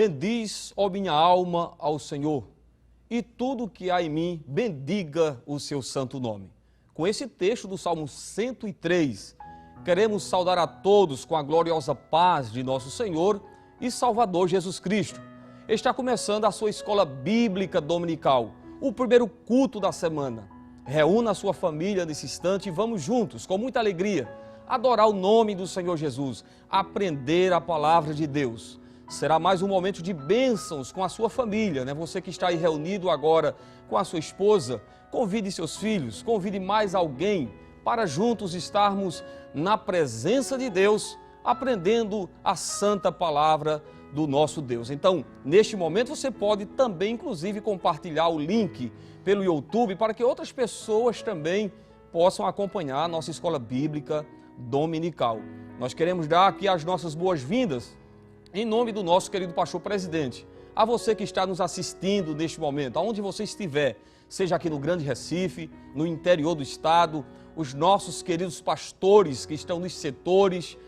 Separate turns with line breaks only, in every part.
Bendiz, ó minha alma, ao Senhor, e tudo que há em mim, bendiga o seu santo nome. Com esse texto do Salmo 103, queremos saudar a todos com a gloriosa paz de nosso Senhor e Salvador Jesus Cristo. Está começando a sua escola bíblica dominical, o primeiro culto da semana. Reúna a sua família nesse instante e vamos juntos, com muita alegria, adorar o nome do Senhor Jesus, aprender a palavra de Deus. Será mais um momento de bênçãos com a sua família, né? Você que está aí reunido agora com a sua esposa, convide seus filhos, convide mais alguém para juntos estarmos na presença de Deus, aprendendo a santa palavra do nosso Deus. Então, neste momento você pode também, inclusive, compartilhar o link pelo YouTube para que outras pessoas também possam acompanhar a nossa escola bíblica dominical. Nós queremos dar aqui as nossas boas-vindas em nome do nosso querido pastor presidente, a você que está nos assistindo neste momento, aonde você estiver, seja aqui no Grande Recife, no interior do estado, os nossos queridos pastores que estão nos setores,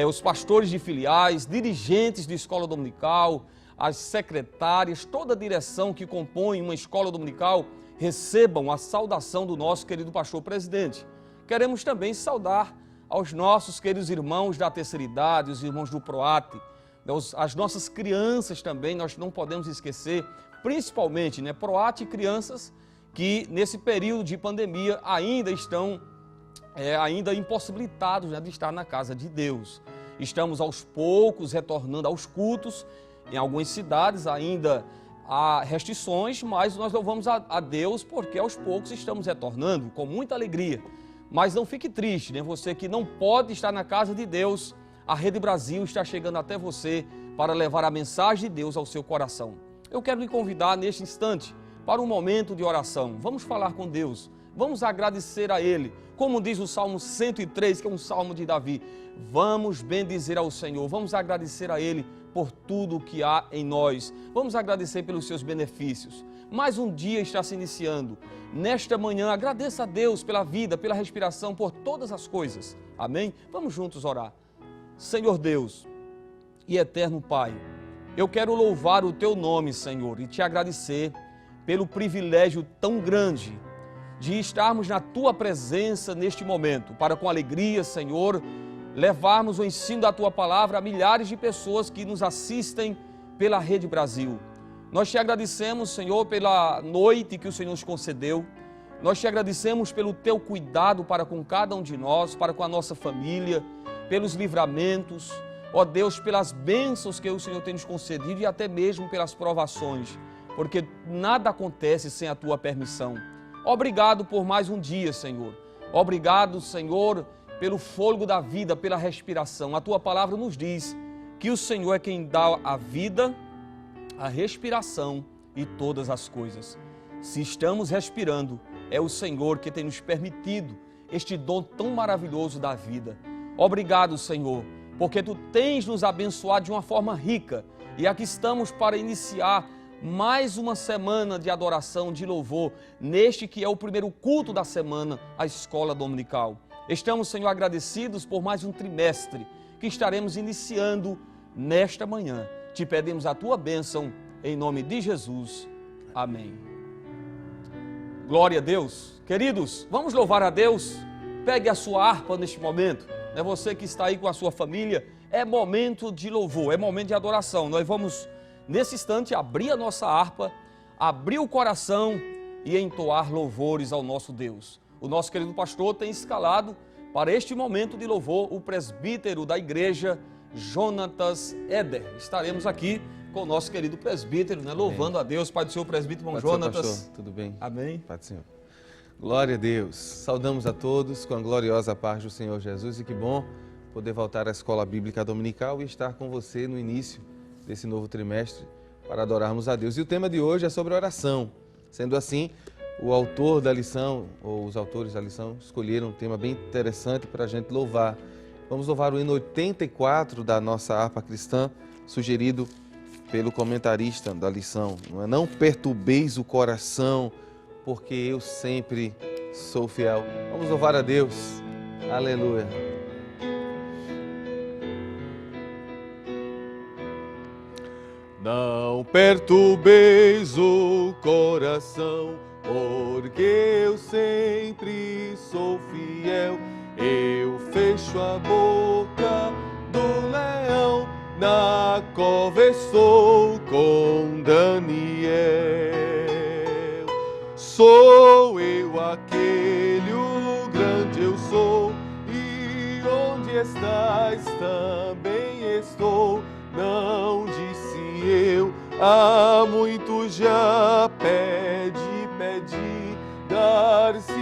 os pastores de filiais, dirigentes de escola dominical, as secretárias, toda a direção que compõe uma escola dominical, recebam a saudação do nosso querido pastor presidente. Queremos também saudar aos nossos queridos irmãos da terceira idade, os irmãos do PROAT, as nossas crianças também, nós não podemos esquecer, principalmente, PROAT e crianças que nesse período de pandemia ainda estão impossibilitados de estar na casa de Deus. Estamos aos poucos retornando aos cultos, em algumas cidades ainda há restrições, mas nós louvamos a Deus porque aos poucos estamos retornando com muita alegria. Mas não fique triste, você que não pode estar na casa de Deus, a Rede Brasil está chegando até você para levar a mensagem de Deus ao seu coração. Eu quero lhe convidar neste instante para um momento de oração. Vamos falar com Deus, vamos agradecer a Ele. Como diz o Salmo 103, que é um salmo de Davi, vamos bendizer ao Senhor, vamos agradecer a Ele por tudo o que há em nós. Vamos agradecer pelos seus benefícios. Mais um dia está se iniciando. Nesta manhã, agradeça a Deus pela vida, pela respiração, por todas as coisas. Amém? Vamos juntos orar. Senhor Deus e eterno Pai, eu quero louvar o Teu nome, Senhor, e Te agradecer pelo privilégio tão grande de estarmos na Tua presença neste momento, para com alegria, Senhor, levarmos o ensino da Tua palavra a milhares de pessoas que nos assistem pela Rede Brasil. Nós Te agradecemos, Senhor, pela noite que o Senhor nos concedeu. Nós Te agradecemos pelo Teu cuidado para com cada um de nós, para com a nossa família, pelos livramentos, ó Deus, pelas bênçãos que o Senhor tem nos concedido e até mesmo pelas provações, porque nada acontece sem a Tua permissão. Obrigado por mais um dia, Senhor. Obrigado, Senhor, pelo fôlego da vida, pela respiração. A Tua palavra nos diz que o Senhor é quem dá a vida, a respiração e todas as coisas. Se estamos respirando, é o Senhor que tem nos permitido este dom tão maravilhoso da vida. Obrigado, Senhor, porque Tu tens nos abençoado de uma forma rica e aqui estamos para iniciar mais uma semana de adoração, de louvor, neste que é o primeiro culto da semana, a escola dominical. Estamos, Senhor, agradecidos por mais um trimestre que estaremos iniciando nesta manhã. Te pedimos a Tua bênção, em nome de Jesus. Amém. Glória a Deus. Queridos, vamos louvar a Deus. Pegue a sua harpa neste momento. É você que está aí com a sua família. É momento de louvor, é momento de adoração. Nós vamos, nesse instante, abrir a nossa harpa, abrir o coração e entoar louvores ao nosso Deus. O nosso querido pastor tem escalado para este momento de louvor o presbítero da igreja, Jonatas Éder. Estaremos aqui com o nosso querido presbítero, louvando a Deus. Pai do Senhor, presbítero, irmão Jonatas.
Pastor, tudo bem?
Amém.
Pai do Senhor. Glória a Deus. Saudamos a todos com a gloriosa paz do Senhor Jesus e que bom poder voltar à Escola Bíblica Dominical e estar com você no início desse novo trimestre para adorarmos a Deus. E o tema de hoje é sobre oração. Sendo assim, o autor da lição, ou os autores da lição, escolheram um tema bem interessante para a gente louvar. Vamos louvar o hino 84 da nossa harpa cristã, sugerido pelo comentarista da lição. Não perturbeis o coração, porque eu sempre sou fiel. Vamos louvar a Deus. Aleluia. Não perturbeis o coração, porque eu sempre sou fiel. Eu fecho a boca do leão, na cova estou com Daniel. Sou eu aquele, o grande eu sou, e onde estás também estou. Não disse eu, há muito já, pede, dar-se-vos-á.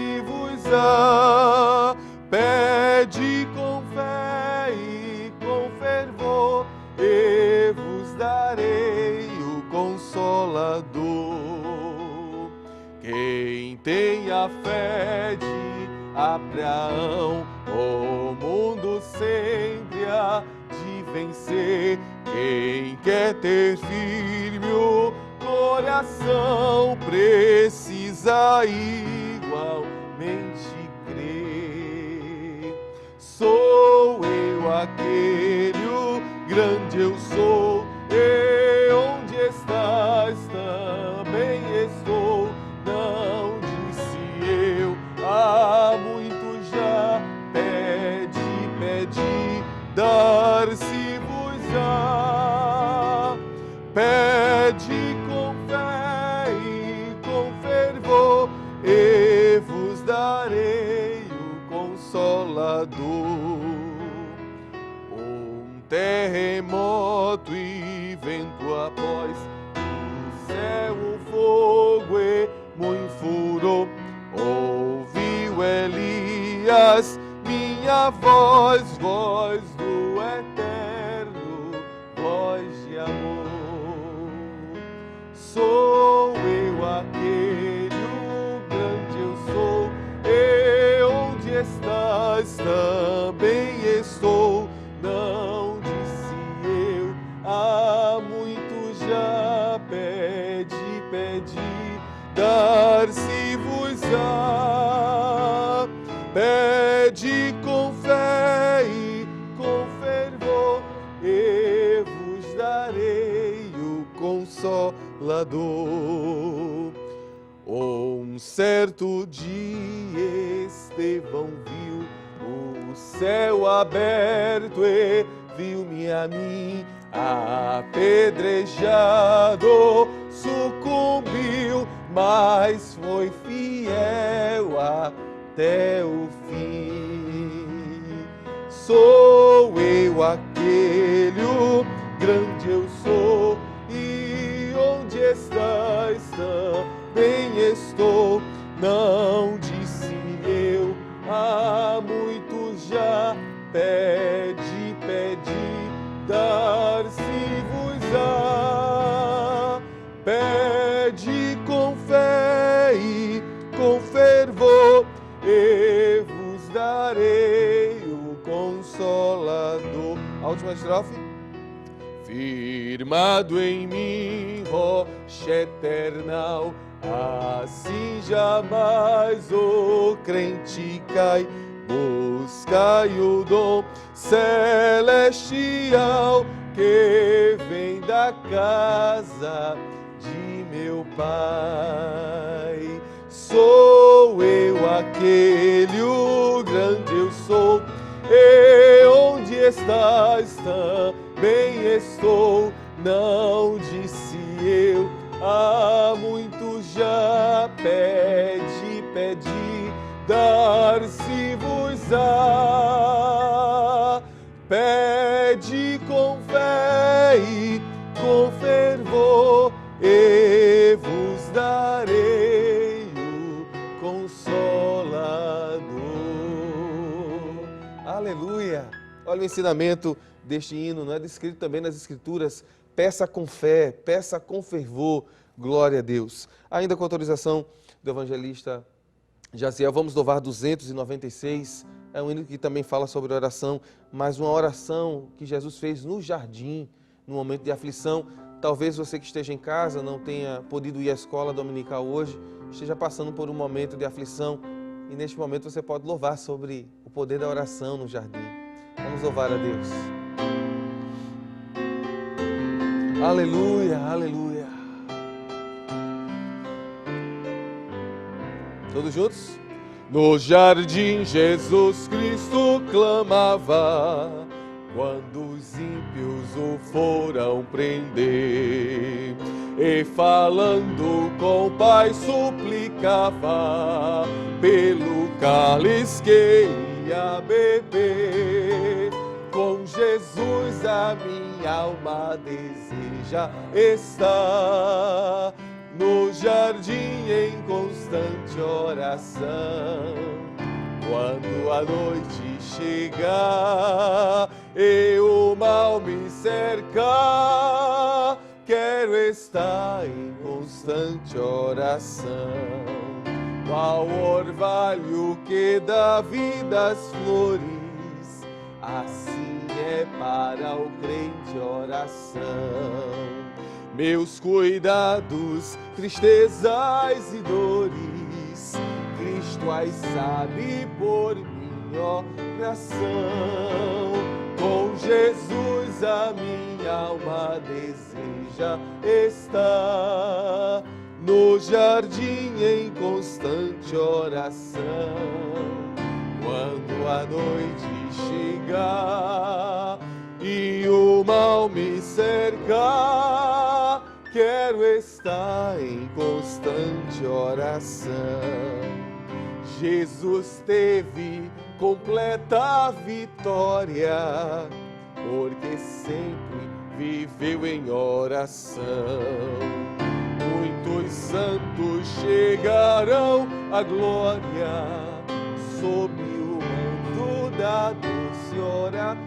Pede com fé e com fervor, e vos darei o Consolador. Quem tem a fé de Abraão, o mundo sempre há de vencer. Quem quer ter firme o coração, precisa igualmente crer. Sou eu aquele, o grande eu sou, e onde estás também estou. Não disse eu, há muito já, pede, dar-se-vos-á. Pede com fé e com fervor, e vos darei o Consolador. Um terremoto e vento após, do céu o fogo e muito furor. Ouviu Elias minha voz, voz do Eterno, voz de amor. Sou eu aquele, o grande eu sou, e onde estás também estou. Não disse eu, há muito já, pede, dar-se-vos-á. Pede com fé e com fervor, e vos darei o Consolador. Um certo dia Estevão viu o céu aberto e viu-me a mim apedrejado, sucumbiu, mas foi fiel até o fim. Sou eu aquele, o grande eu sou, e onde estás também estou. Não disse eu, há muito já, pede, dar-se-vos-á. Pede com fé e com fervor, e vos darei o Consolador. A última estrofe. Firmado em mim, rocha eternal, assim jamais o crente cai. Buscai o dom celestial que vem da casa de meu Pai. Sou eu aquele, o grande eu sou, e onde estás também estou. Não disse eu, há muito já, pede, dar-se-vos-á. Pede com fé e com fervor, e vos darei o Consolador. Aleluia! Olha o ensinamento deste hino, não é descrito também nas Escrituras. Peça com fé, peça com fervor, glória a Deus. Ainda com autorização do evangelista Jaziel, vamos louvar 296, é um hino que também fala sobre oração, mas uma oração que Jesus fez no jardim, no momento de aflição. Talvez você que esteja em casa, não tenha podido ir à escola dominical hoje, esteja passando por um momento de aflição, e neste momento você pode louvar sobre o poder da oração no jardim. Vamos louvar a Deus. Aleluia, aleluia. Todos juntos? No jardim Jesus Cristo clamava, quando os ímpios o foram prender, e falando com o Pai suplicava, pelo cálice que ia beber. Com Jesus a minha alma deseja estar, no jardim em constante oração. Quando a noite chegar e o mal me cercar, quero estar em constante oração. Qual orvalho que dá vida às flores, assim é para o crente oração. Meus cuidados, tristezas e dores, Cristo as sabe por minha oração. Com Jesus a minha alma deseja estar, no jardim em constante oração. Quando a noite chegar e o mal me cercar, quero estar em constante oração. Jesus teve completa vitória, porque sempre viveu em oração. Muitos santos chegarão à glória, sob o manto da doce oração.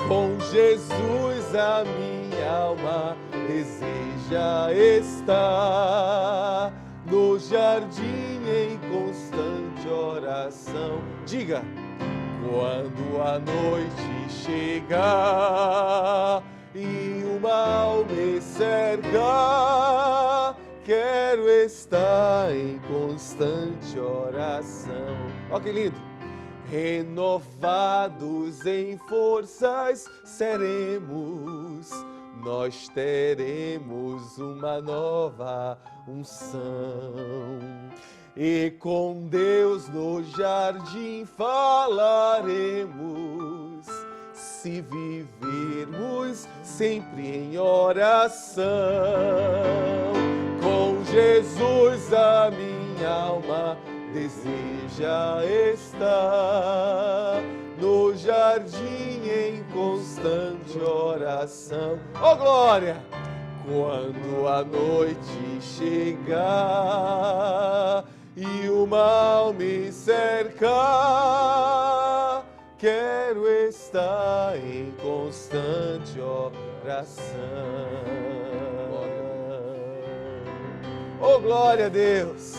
Com Jesus a minha alma deseja estar, no jardim em constante oração. Diga! Quando a noite chegar e o mal me cercar, quero estar em constante oração. Olha que lindo! Renovados em forças seremos, nós teremos uma nova unção. E com Deus no jardim falaremos, se vivermos sempre em oração. Com Jesus a minha alma deseja estar, no jardim em constante oração. Oh glória! Quando a noite chegar e o mal me cercar, quero estar em constante oração. Oh glória a Deus!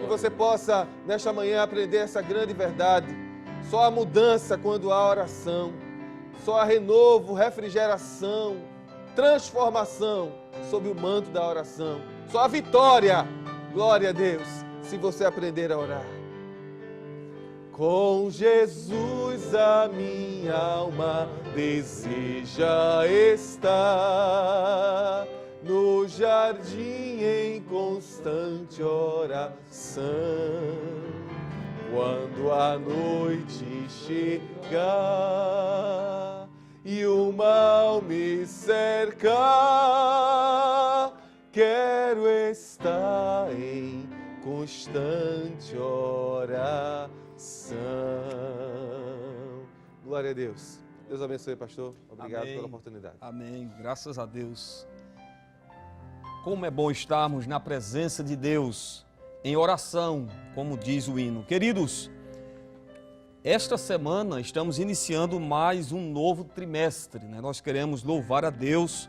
Que você possa nesta manhã aprender essa grande verdade. Só a mudança quando há oração, só há renovo, refrigeração, transformação sob o manto da oração. Só a vitória, glória a Deus, se você aprender a orar. Com Jesus a minha alma deseja estar, no jardim em constante oração. Quando a noite chegar e o mal me cercar, quero estar em constante oração. Glória a Deus. Deus abençoe, pastor. Obrigado pela oportunidade.
Amém. Graças a Deus. Como é bom estarmos na presença de Deus, em oração, como diz o hino. Queridos, esta semana estamos iniciando mais um novo trimestre, né? Nós queremos louvar a Deus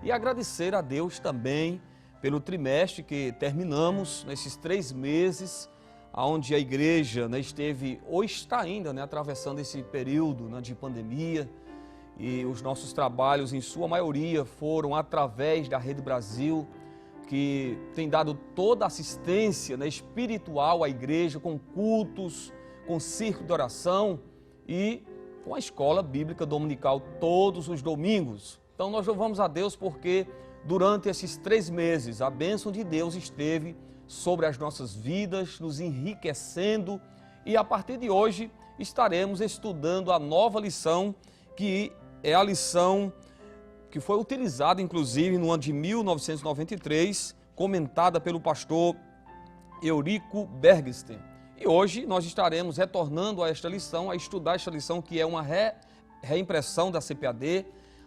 e agradecer a Deus também pelo trimestre que terminamos, nesses 3 meses, onde a igreja, né, esteve ou está ainda, né, atravessando esse período, né, de pandemia, e os nossos trabalhos, em sua maioria, foram através da Rede Brasil, que tem dado toda a assistência, né, espiritual à igreja, com cultos, com círculo de oração e com a escola bíblica dominical todos os domingos. Então nós louvamos a Deus porque durante esses 3 meses a bênção de Deus esteve sobre as nossas vidas, nos enriquecendo, e a partir de hoje estaremos estudando a nova lição, que é a lição que foi utilizada inclusive no ano de 1993, comentada pelo pastor Eurico Bergsten. E hoje nós estaremos retornando a esta lição, a estudar esta lição, que é uma reimpressão da CPAD,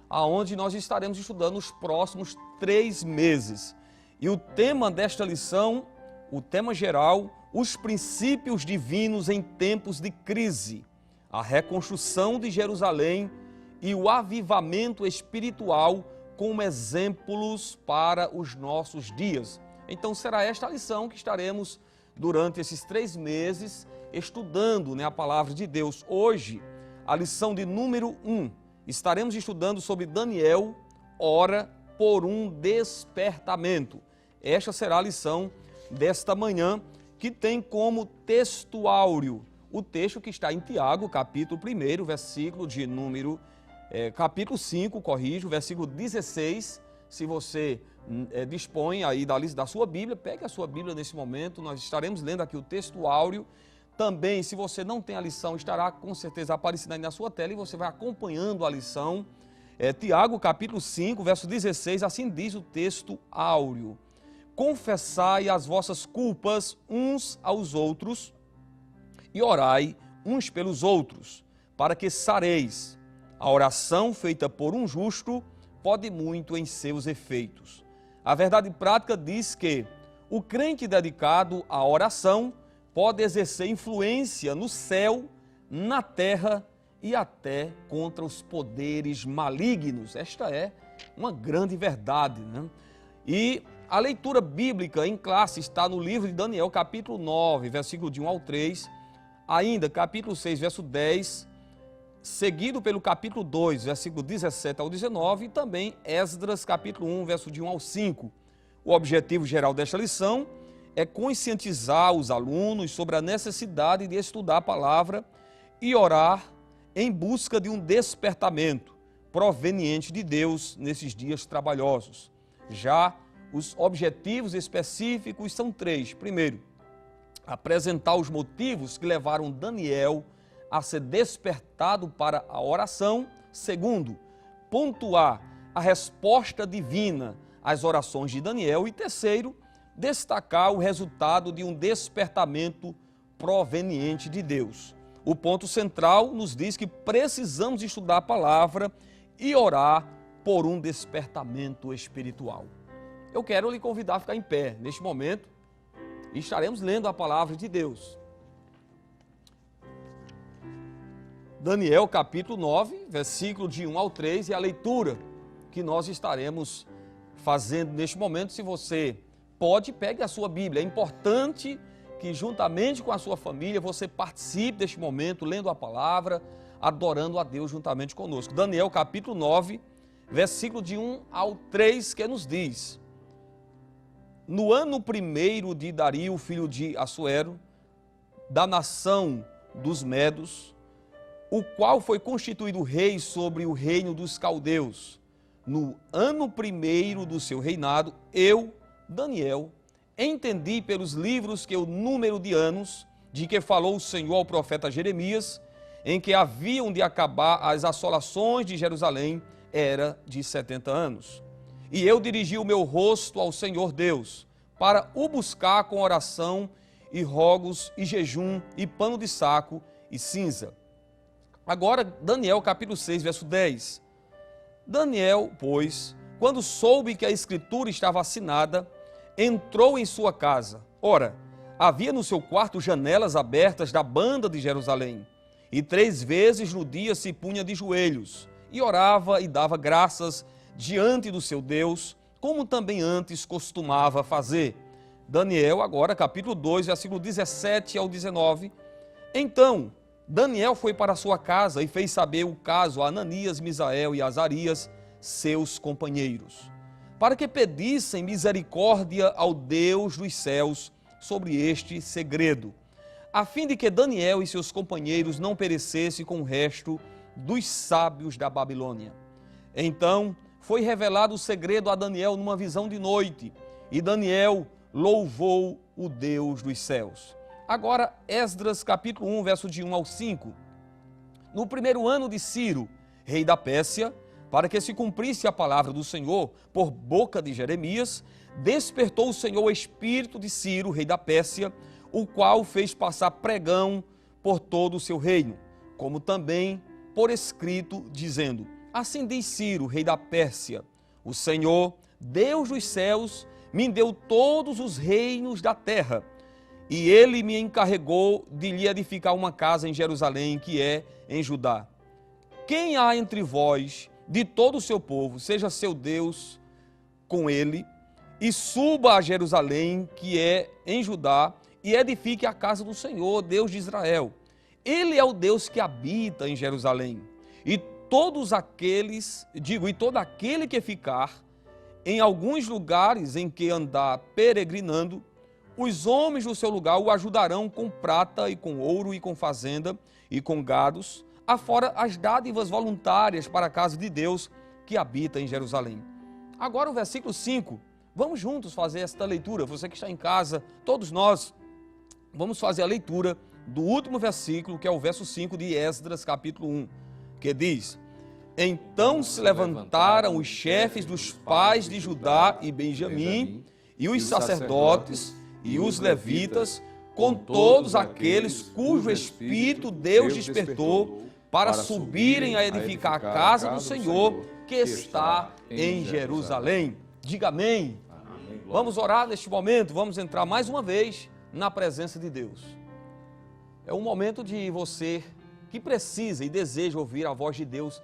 aonde nós estaremos estudando os próximos 3 meses. E o tema desta lição, o tema geral, os princípios divinos em tempos de crise, a reconstrução de Jerusalém e o avivamento espiritual como exemplos para os nossos dias. Então será esta a lição que estaremos durante esses 3 meses estudando, a palavra de Deus. Hoje, a lição de número 1, estaremos estudando sobre Daniel, ora por um despertamento. Esta será a lição desta manhã, que tem como texto áureo o texto que está em Tiago, capítulo 1, versículo de número, capítulo 5, versículo 16. Se você dispõe aí da sua Bíblia, pegue a sua Bíblia nesse momento, nós estaremos lendo aqui o texto áureo. Também, se você não tem a lição, estará com certeza aparecendo aí na sua tela e você vai acompanhando a lição. Tiago, capítulo 5, verso 16, assim diz o texto áureo: confessai as vossas culpas uns aos outros e orai uns pelos outros, para que sareis. A oração feita por um justo pode muito em seus efeitos. A verdade prática diz que o crente dedicado à oração pode exercer influência no céu, na terra e até contra os poderes malignos. Esta é uma grande verdade, E a leitura bíblica em classe está no livro de Daniel, capítulo 9, versículo de 1 ao 3, ainda capítulo 6, verso 10, seguido pelo capítulo 2, versículo 17 ao 19, e também Esdras, capítulo 1, verso de 1 ao 5. O objetivo geral desta lição é conscientizar os alunos sobre a necessidade de estudar a palavra e orar em busca de um despertamento proveniente de Deus nesses dias trabalhosos. Já os objetivos específicos são 3. Primeiro, apresentar os motivos que levaram Daniel a ser despertado para a oração. Segundo, pontuar a resposta divina às orações de Daniel. E terceiro, destacar o resultado de um despertamento proveniente de Deus. O ponto central nos diz que precisamos estudar a palavra e orar por um despertamento espiritual. Eu quero lhe convidar a ficar em pé neste momento e estaremos lendo a palavra de Deus. Daniel capítulo 9, versículo de 1 ao 3, é a leitura que nós estaremos fazendo neste momento. Se você pode, pegue a sua Bíblia. É importante que juntamente com a sua família você participe deste momento, lendo a palavra, adorando a Deus juntamente conosco. Daniel capítulo 9, versículo de 1 ao 3, que nos diz: no ano 1º de Dario, filho de Assuero, da nação dos Medos, o qual foi constituído rei sobre o reino dos caldeus, no ano 1º do seu reinado, eu, Daniel, entendi pelos livros que o número de anos de que falou o Senhor ao profeta Jeremias, em que haviam de acabar as assolações de Jerusalém, era de 70 anos. E eu dirigi o meu rosto ao Senhor Deus, para o buscar com oração e rogos e jejum e pano de saco e cinza. Agora, Daniel capítulo 6, verso 10. Daniel, pois, quando soube que a escritura estava assinada, entrou em sua casa. Ora, havia no seu quarto janelas abertas da banda de Jerusalém, e 3 vezes no dia se punha de joelhos, e orava e dava graças diante do seu Deus, como também antes costumava fazer. Daniel, agora, capítulo 2, versículo 17 ao 19. Então, Daniel foi para sua casa e fez saber o caso a Ananias, Misael e Azarias, seus companheiros, para que pedissem misericórdia ao Deus dos céus sobre este segredo, a fim de que Daniel e seus companheiros não perecessem com o resto dos sábios da Babilônia. Então foi revelado o segredo a Daniel numa visão de noite, e Daniel louvou o Deus dos céus. Agora, Esdras capítulo 1, verso de 1 ao 5. No primeiro ano de Ciro, rei da Pérsia, para que se cumprisse a palavra do Senhor por boca de Jeremias, despertou o Senhor o espírito de Ciro, rei da Pérsia, o qual fez passar pregão por todo o seu reino, como também por escrito, dizendo: assim diz Ciro, rei da Pérsia, o Senhor, Deus dos céus, me deu todos os reinos da terra, e ele me encarregou de lhe edificar uma casa em Jerusalém, que é em Judá. Quem há entre vós, de todo o seu povo, seja seu Deus com ele, e suba a Jerusalém, que é em Judá, e edifique a casa do Senhor, Deus de Israel. Ele é o Deus que habita em Jerusalém. E todo aquele que ficar em alguns lugares em que andar peregrinando, os homens do seu lugar o ajudarão com prata e com ouro e com fazenda e com gados, afora as dádivas voluntárias para a casa de Deus que habita em Jerusalém. Agora o versículo 5, vamos juntos fazer esta leitura. Você que está em casa, todos nós, vamos fazer a leitura do último versículo, que é o verso 5 de Esdras capítulo 1, que diz: então se levantaram os chefes dos pais de Judá e Benjamim, e os sacerdotes e os levitas, com todos aqueles cujo espírito Deus despertou, para subirem a edificar a casa do Senhor, que está em Jerusalém. Diga amém. Vamos orar neste momento, vamos entrar mais uma vez na presença de Deus. É um momento de você que precisa e deseja ouvir a voz de Deus,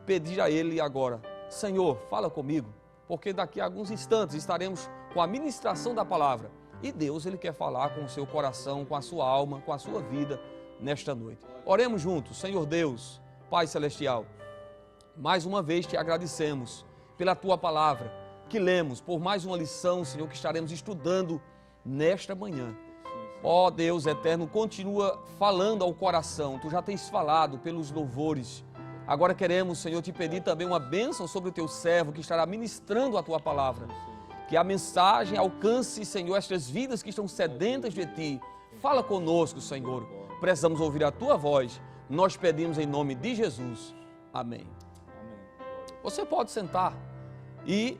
pedir a Ele agora: Senhor, fala comigo, porque daqui a alguns instantes estaremos com a ministração da palavra. E Deus, Ele quer falar com o seu coração, com a sua alma, com a sua vida nesta noite. Oremos juntos. Senhor Deus, Pai Celestial, mais uma vez te agradecemos pela Tua palavra que lemos, por mais uma lição, Senhor, que estaremos estudando nesta manhã. Ó Deus eterno, continua falando ao coração. Tu já tens falado pelos louvores. Agora queremos, Senhor, te pedir também uma bênção sobre o Teu servo que estará ministrando a Tua palavra. Que a mensagem alcance, Senhor, estas vidas que estão sedentas de Ti. Fala conosco, Senhor. Precisamos ouvir a Tua voz. Nós pedimos em nome de Jesus. Amém. Você pode sentar. E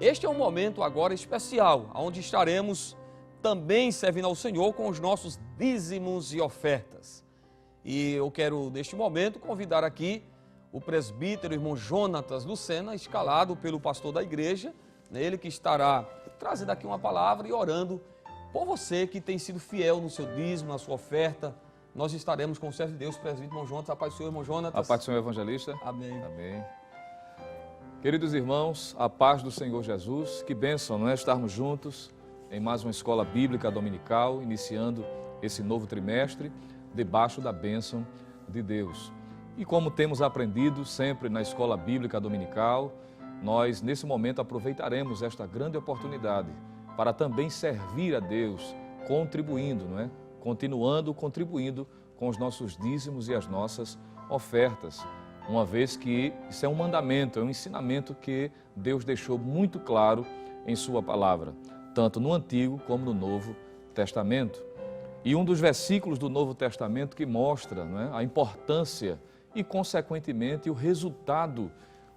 este é um momento agora especial, onde estaremos também servindo ao Senhor com os nossos dízimos e ofertas. E eu quero, neste momento, convidar aqui o presbítero, irmão Jonatas Lucena, escalado pelo pastor da igreja, ele que estará trazendo aqui uma palavra e orando por você que tem sido fiel no seu dízimo, na sua oferta. Nós estaremos com o servo de Deus, presbítero irmão Jonatas. A paz do Senhor, irmão Jonatas.
A paz do Senhor, evangelista.
Amém.
Amém. Queridos irmãos, a paz do Senhor Jesus, que bênção, não é? Estarmos juntos em mais uma escola bíblica dominical, iniciando esse novo trimestre, debaixo da bênção de Deus. E como temos aprendido sempre na escola bíblica dominical, nós nesse momento aproveitaremos esta grande oportunidade para também servir a Deus, contribuindo, não é? Continuando contribuindo com os nossos dízimos e as nossas ofertas, uma vez que isso é um mandamento, é um ensinamento que Deus deixou muito claro em sua palavra, tanto no Antigo como no Novo Testamento. E um dos versículos do Novo Testamento que mostra, não é, a importância e, consequentemente, o resultado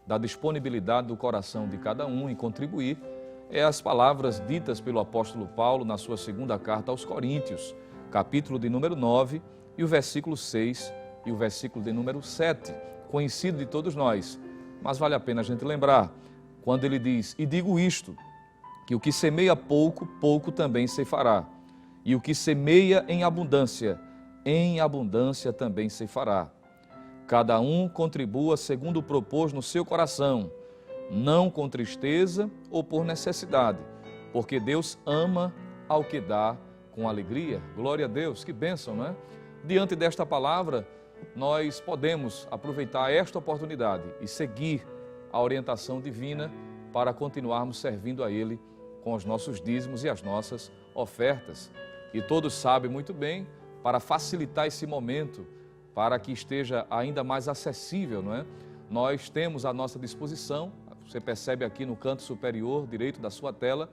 da disponibilidade do coração de cada um em contribuir, é as palavras ditas pelo apóstolo Paulo na sua segunda carta aos Coríntios, capítulo de número 9, e o versículo 6 e o versículo de número 7, conhecido de todos nós, mas vale a pena a gente lembrar, quando ele diz: e digo isto, que o que semeia pouco, pouco também ceifará, e o que semeia em abundância também ceifará. Cada um contribua segundo propôs no seu coração, não com tristeza ou por necessidade, porque Deus ama ao que dá com alegria. Glória a Deus, que bênção, não é? Diante desta palavra, nós podemos aproveitar esta oportunidade e seguir a orientação divina para continuarmos servindo a Ele com os nossos dízimos e as nossas ofertas. E todos sabem muito bem, para facilitar esse momento, para que esteja ainda mais acessível, não é? Nós temos à nossa disposição, Você percebe aqui no canto superior direito da sua tela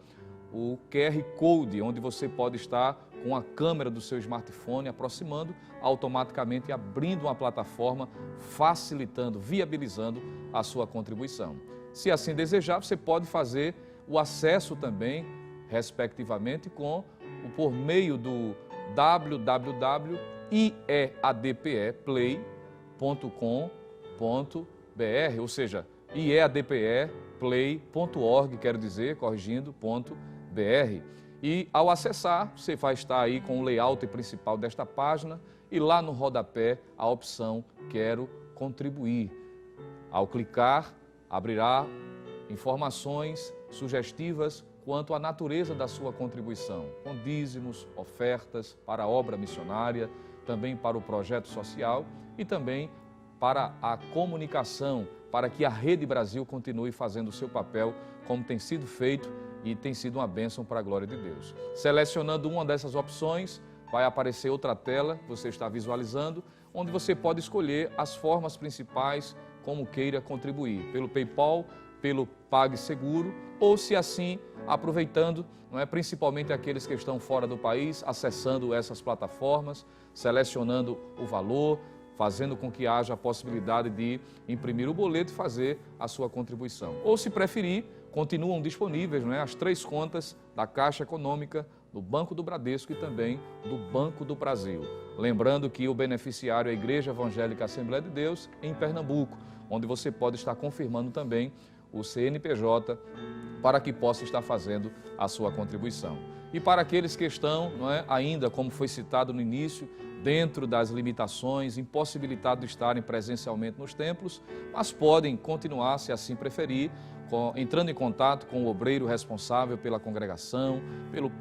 o QR Code, onde você pode estar com a câmera do seu smartphone aproximando, automaticamente abrindo uma plataforma, facilitando, viabilizando a sua contribuição. Se assim desejar, você pode fazer o acesso também, respectivamente, por meio do www.iadpeplay.com.br, ou seja, iadpeplay.org, quero dizer, corrigindo, .br. E ao acessar, você vai estar aí com o layout principal desta página e lá no rodapé a opção Quero Contribuir. Ao clicar, abrirá informações sugestivas quanto à natureza da sua contribuição, com dízimos, ofertas para a obra missionária, também para o projeto social e também para a comunicação, para que a Rede Brasil continue fazendo o seu papel como tem sido feito e tem sido uma bênção para a glória de Deus. Selecionando uma dessas opções, vai aparecer outra tela, você está visualizando, onde você pode escolher as formas principais como queira contribuir, pelo PayPal, pelo PagSeguro, ou se assim, aproveitando, principalmente aqueles que estão fora do país, acessando essas plataformas, selecionando o valor, fazendo com que haja a possibilidade de imprimir o boleto e fazer a sua contribuição. Ou se preferir, continuam disponíveis as 3 contas da Caixa Econômica, do Banco do Bradesco e também do Banco do Brasil. Lembrando que o beneficiário é a Igreja Evangélica Assembleia de Deus em Pernambuco, onde você pode estar confirmando também o CNPJ para que possa estar fazendo a sua contribuição. E para aqueles que estão, ainda, como foi citado no início, dentro das limitações, impossibilitados de estarem presencialmente nos templos, mas podem continuar, se assim preferir, entrando em contato com o obreiro responsável pela congregação,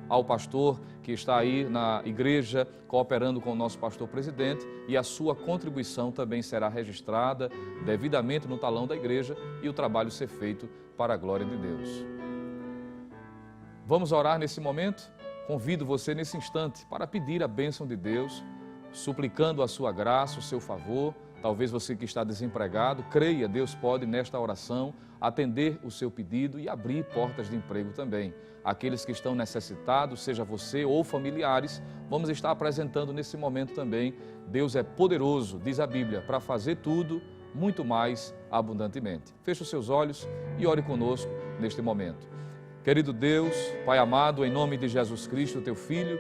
ao pastor que está aí na igreja, cooperando com o nosso pastor presidente, e a sua contribuição também será registrada devidamente no talão da igreja e o trabalho ser feito para a glória de Deus. Vamos orar nesse momento? Convido você nesse instante para pedir a bênção de Deus, suplicando a sua graça, o seu favor. Talvez você que está desempregado, creia, Deus pode nesta oração atender o seu pedido e abrir portas de emprego também. Aqueles que estão necessitados, seja você ou familiares, vamos estar apresentando nesse momento também. Deus é poderoso, diz a Bíblia, para fazer tudo muito mais abundantemente. Feche os seus olhos e ore conosco neste momento. Querido Deus, Pai amado, em nome de Jesus Cristo, teu Filho,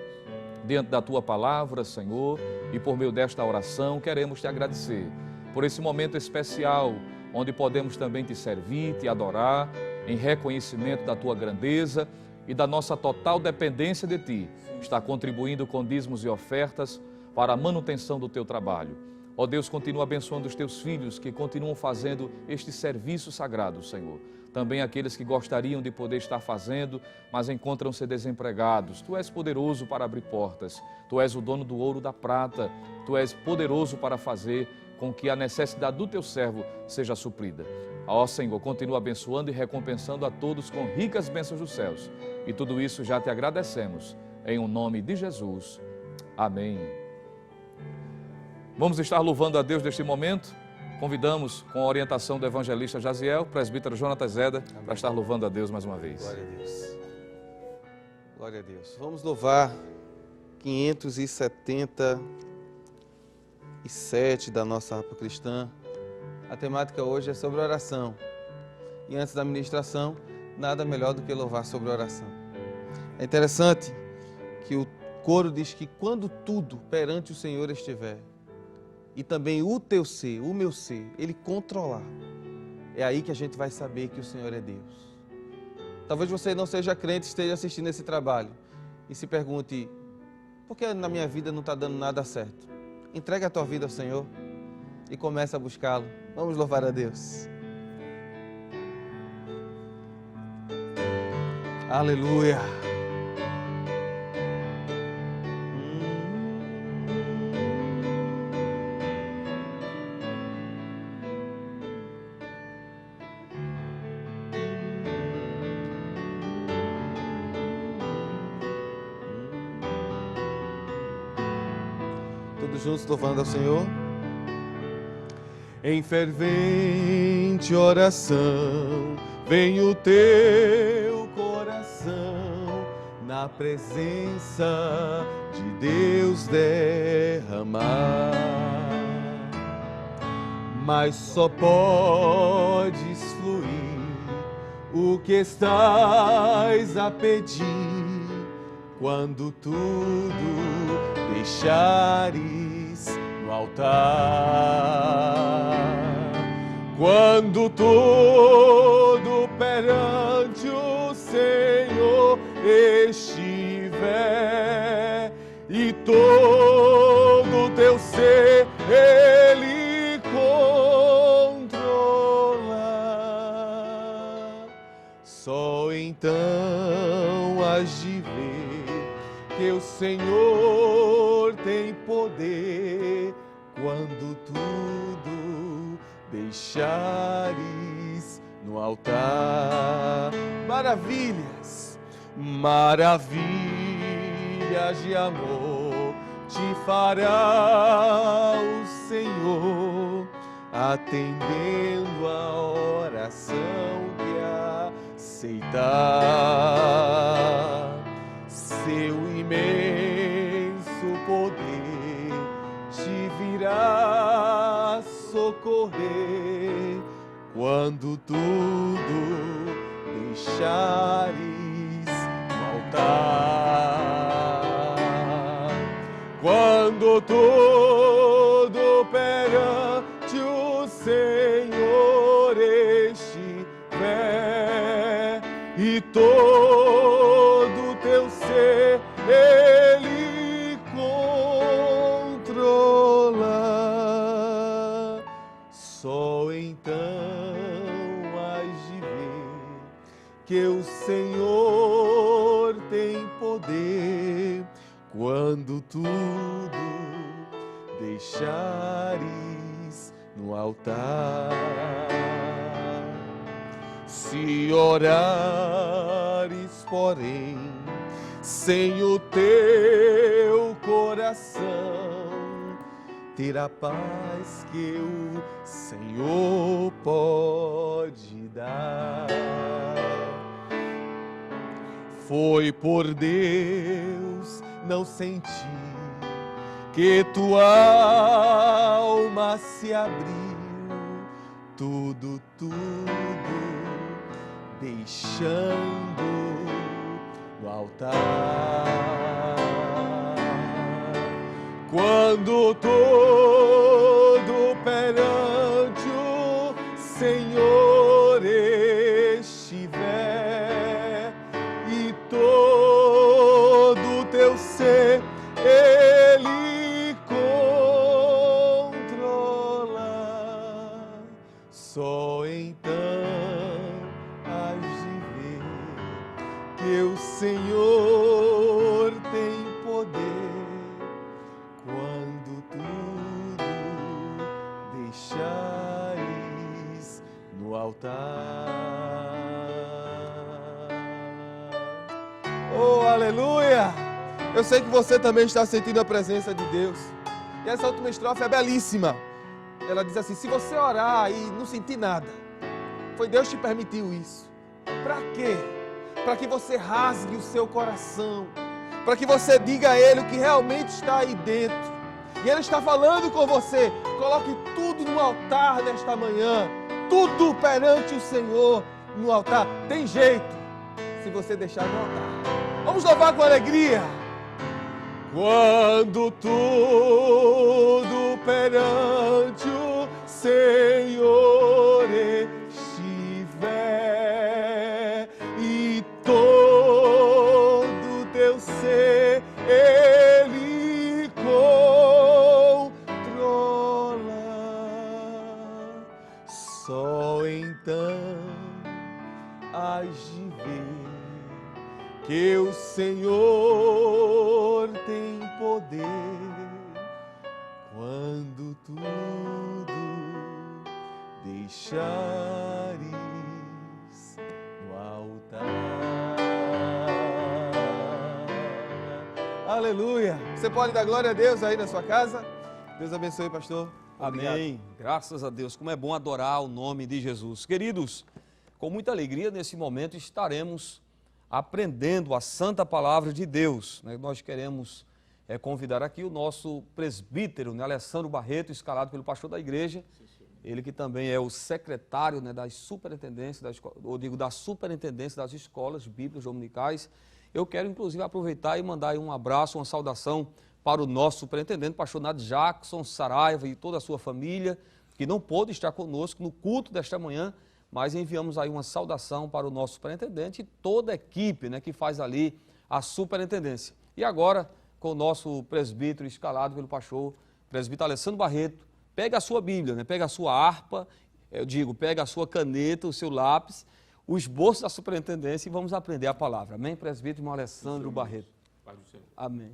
diante da tua palavra, Senhor, e por meio desta oração, queremos te agradecer por esse momento especial, onde podemos também te servir, te adorar, em reconhecimento da tua grandeza e da nossa total dependência de ti, está contribuindo com dízimos e ofertas para a manutenção do teu trabalho. Ó Deus, continua abençoando os teus filhos que continuam fazendo este serviço sagrado, Senhor. Também aqueles que gostariam de poder estar fazendo, mas encontram-se desempregados. Tu és poderoso para abrir portas. Tu és o dono do ouro e da prata. Tu és poderoso para fazer com que a necessidade do teu servo seja suprida. Ó Senhor, continua abençoando e recompensando a todos com ricas bênçãos dos céus. E tudo isso já te agradecemos. Em o nome de Jesus. Amém. Vamos estar louvando a Deus neste momento. Convidamos, com a orientação do evangelista Jaziel, presbítero Jonatas Zeda, para estar louvando a Deus mais uma vez.
Glória a Deus. Glória a Deus. Vamos louvar 577 da nossa harpa cristã. A temática hoje é sobre oração. E antes da ministração, nada melhor do que louvar sobre oração. É interessante que o coro diz que quando tudo perante o Senhor estiver, e também o teu ser, o meu ser, Ele controlar, é aí que a gente vai saber que o Senhor é Deus. Talvez você não seja crente, esteja assistindo esse trabalho e se pergunte, por que na minha vida não está dando nada certo? Entrega a tua vida ao Senhor e começa a buscá-lo. Vamos louvar a Deus. Aleluia. Todos juntos louvando ao Senhor. Em fervente oração vem o teu coração na presença de Deus derramar. Mas só podes fluir o que estás a pedir quando tudo deixares no altar. Quando tudo perante o Senhor estiver e todo o teu ser Ele controlar, só então has de ver que o Senhor tem poder quando tudo deixares no altar. Maravilhas, maravilhas de amor te fará o Senhor, atendendo a oração que aceitar. Seu imenso poder te virá socorrer quando tudo deixares no altar. Quando tudo perante o Senhor estiver e todo teu ser Ele controla, só então has de ver que o Senhor tem poder quando tudo deixares no altar. Se orares, porém, sem o teu coração, terá paz que o Senhor pode dar. Foi por Deus não sentir que tua alma se abriu, tudo deixando no altar. Quando todo perante o Senhor estiver e todo teu ser Ele controla, só então has de ver que o Senhor tem poder quando tudo deixares no altar. Oh, aleluia! Eu sei que você também está sentindo a presença de Deus. E essa última estrofe é belíssima. Ela diz assim: se você orar e não sentir nada, foi Deus que te permitiu isso. Para quê? Para que você rasgue o seu coração, para que você diga a Ele o que realmente está aí dentro. E Ele está falando com você. Coloque tudo no altar nesta manhã, tudo perante o Senhor no altar. Tem jeito se você deixar no altar. Vamos louvar com alegria. Quando tudo perante o Senhor estiver e todo teu ser Ele controla, só então has de ver que o Senhor tem poder quando tudo deixares no altar. Aleluia! Você pode dar glória a Deus aí na sua casa? Deus abençoe, pastor. Obrigado.
Amém. Graças a Deus. Como é bom adorar o nome de Jesus. Queridos, com muita alegria, nesse momento estaremos aprendendo a Santa Palavra de Deus. Nós queremos convidar aqui o nosso presbítero, Alessandro Barreto, escalado pelo pastor da igreja, ele que também é o secretário das superintendências, da superintendência das escolas bíblicas dominicais. Eu quero, inclusive, aproveitar e mandar um abraço, uma saudação para o nosso superintendente, pastor Nath Jackson Saraiva e toda a sua família, que não pôde estar conosco no culto desta manhã, mas enviamos aí uma saudação para o nosso superintendente e toda a equipe que faz ali a superintendência. E agora, com o nosso presbítero escalado pelo pastor, presbítero Alessandro Barreto, pega a sua Bíblia, pega a sua harpa, pega a sua caneta, o seu lápis, o esboço da superintendência e vamos aprender a palavra. Amém, presbítero irmão Alessandro Barreto? Amém.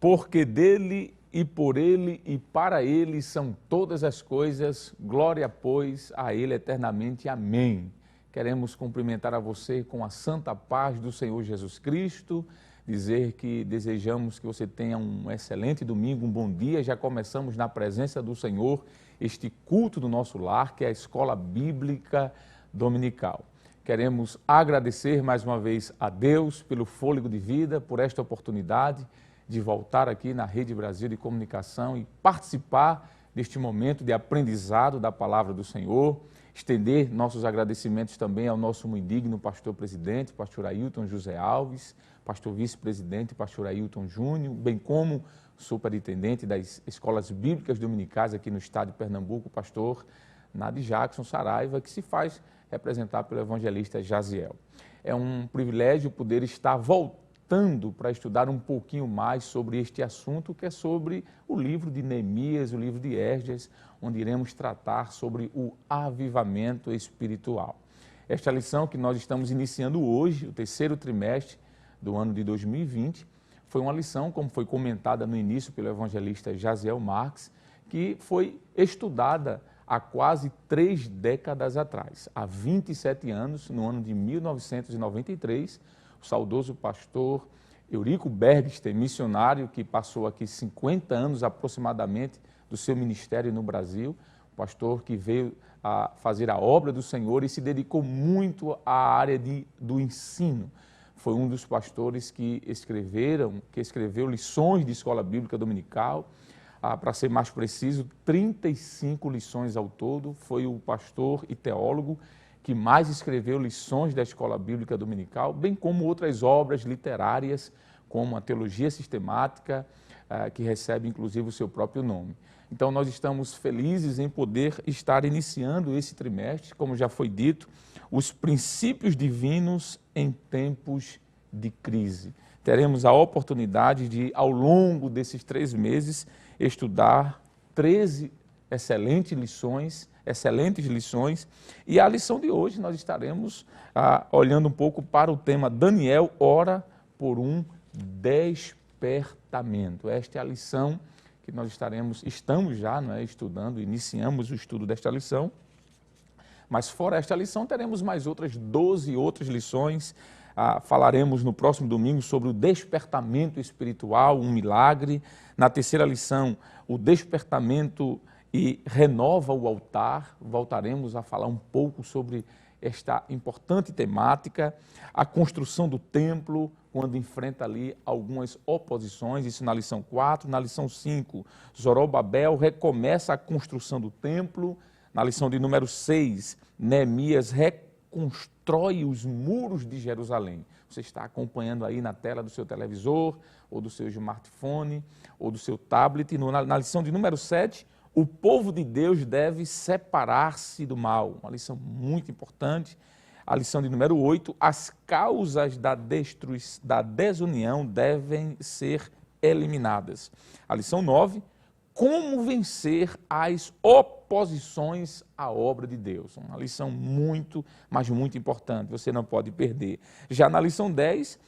Porque dele e por ele e para ele são todas as coisas, glória, pois, a ele eternamente. Amém. Queremos cumprimentar a você com a santa paz do Senhor Jesus Cristo, dizer que desejamos que você tenha um excelente domingo, um bom dia. Já começamos na presença do Senhor este culto do nosso lar, que é a Escola Bíblica Dominical. Queremos agradecer mais uma vez a Deus pelo fôlego de vida, por esta oportunidade de voltar aqui na Rede Brasil de Comunicação e participar deste momento de aprendizado da Palavra do Senhor. Estender nossos agradecimentos também ao nosso muito digno pastor-presidente, pastor Ailton José Alves, pastor vice-presidente, pastor Ailton Júnior, bem como superintendente das escolas bíblicas dominicais aqui no estado de Pernambuco, pastor Nath Jackson Saraiva, que se faz representar pelo evangelista Jaziel. É um privilégio poder estar voltando para estudar um pouquinho mais sobre este assunto, que é sobre o livro de Neemias, o livro de Esdras, onde iremos tratar sobre o avivamento espiritual. Esta lição que nós estamos iniciando hoje, o terceiro trimestre do ano de 2020, foi uma lição, como foi comentada no início pelo evangelista Jaziel Marques, que foi estudada há quase 3 décadas atrás. Há 27 anos, no ano de 1993, o saudoso pastor Eurico Bergster, missionário que passou aqui 50 anos aproximadamente do seu ministério no Brasil, pastor que veio a fazer a obra do Senhor e se dedicou muito à área do ensino. Foi um dos pastores que escreveu lições de escola bíblica dominical, para ser mais preciso, 35 lições ao todo. Foi o pastor e teólogo que mais escreveu lições da escola bíblica dominical, bem como outras obras literárias, como a teologia sistemática, que recebe inclusive o seu próprio nome. Então nós estamos felizes em poder estar iniciando esse trimestre, como já foi dito, os princípios divinos em tempos de crise. Teremos a oportunidade de, ao longo desses 3 meses, estudar 13 excelentes lições, e a lição de hoje nós estaremos olhando um pouco para o tema Daniel ora por um despertamento. Esta é a lição que nós estamos já estudando, iniciamos o estudo desta lição, mas fora esta lição teremos mais outras 12 outras lições. Falaremos no próximo domingo sobre o despertamento espiritual, um milagre. Na terceira lição, o despertamento e renova o altar. Voltaremos a falar um pouco sobre esta importante temática, a construção do templo, quando enfrenta ali algumas oposições, isso na lição 4. Na lição 5, Zorobabel recomeça a construção do templo. Na lição de número 6, Neemias reconstrói os muros de Jerusalém. Você está acompanhando aí na tela do seu televisor, ou do seu smartphone, ou do seu tablet. Na lição de número 7, o povo de Deus deve separar-se do mal. Uma lição muito importante. A lição de número 8, as causas da desunião devem ser eliminadas. A lição 9, como vencer as oposições à obra de Deus. Uma lição muito, mas muito importante, você não pode perder. Já na lição 10,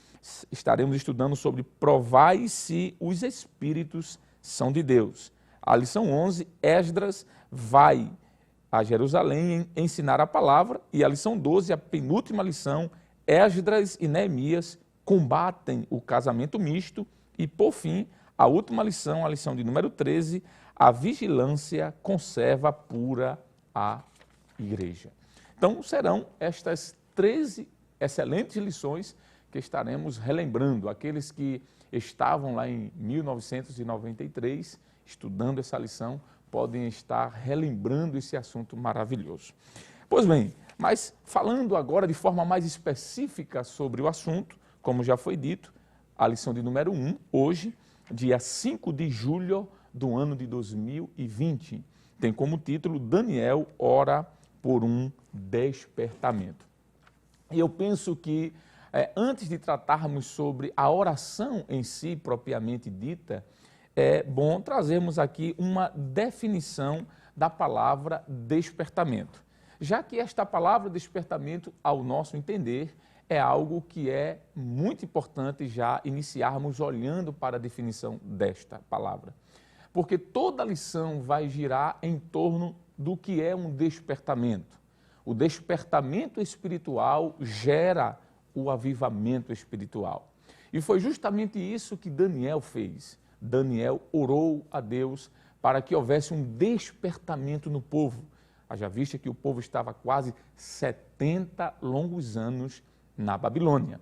estaremos estudando sobre provai se os espíritos são de Deus. A lição 11, Esdras vai a Jerusalém ensinar a palavra. E a lição 12, a penúltima lição, Esdras e Neemias combatem o casamento misto. E, por fim, a última lição, a lição de número 13, a vigilância conserva pura à igreja. Então, serão estas 13 excelentes lições que estaremos relembrando. Aqueles que estavam lá em 1993 estudando essa lição podem estar relembrando esse assunto maravilhoso. Pois bem, mas falando agora de forma mais específica sobre o assunto, como já foi dito, a lição de número 1, hoje, dia 5 de julho do ano de 2020, tem como título Daniel ora por um despertamento. E eu penso que antes de tratarmos sobre a oração em si, propriamente dita, é bom trazermos aqui uma definição da palavra despertamento. Já que esta palavra despertamento, ao nosso entender, é algo que é muito importante já iniciarmos olhando para a definição desta palavra. Porque toda lição vai girar em torno do que é um despertamento. O despertamento espiritual gera o avivamento espiritual. E foi justamente isso que Daniel fez. Daniel orou a Deus para que houvesse um despertamento no povo. Haja vista que o povo estava quase 70 longos anos na Babilônia.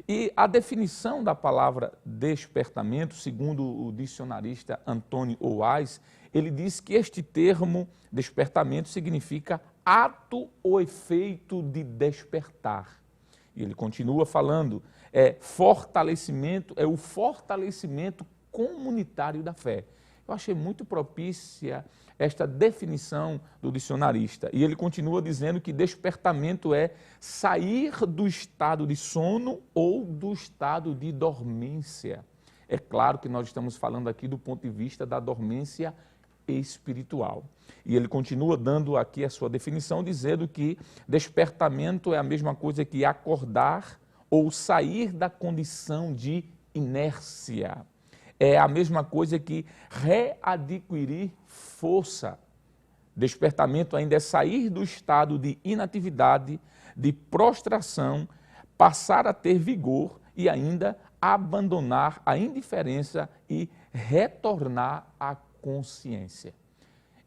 E a definição da palavra despertamento, segundo o dicionarista Antônio Oás, ele diz que este termo despertamento significa ato ou efeito de despertar. E ele continua falando, fortalecimento, é o fortalecimento comunitário da fé. Eu achei muito propícia esta definição do dicionarista. E ele continua dizendo que despertamento é sair do estado de sono ou do estado de dormência. É claro que nós estamos falando aqui do ponto de vista da dormência espiritual. E ele continua dando aqui a sua definição, dizendo que despertamento é a mesma coisa que acordar ou sair da condição de inércia. É a mesma coisa que readquirir força. Despertamento ainda é sair do estado de inatividade, de prostração, passar a ter vigor e ainda abandonar a indiferença e retornar à consciência.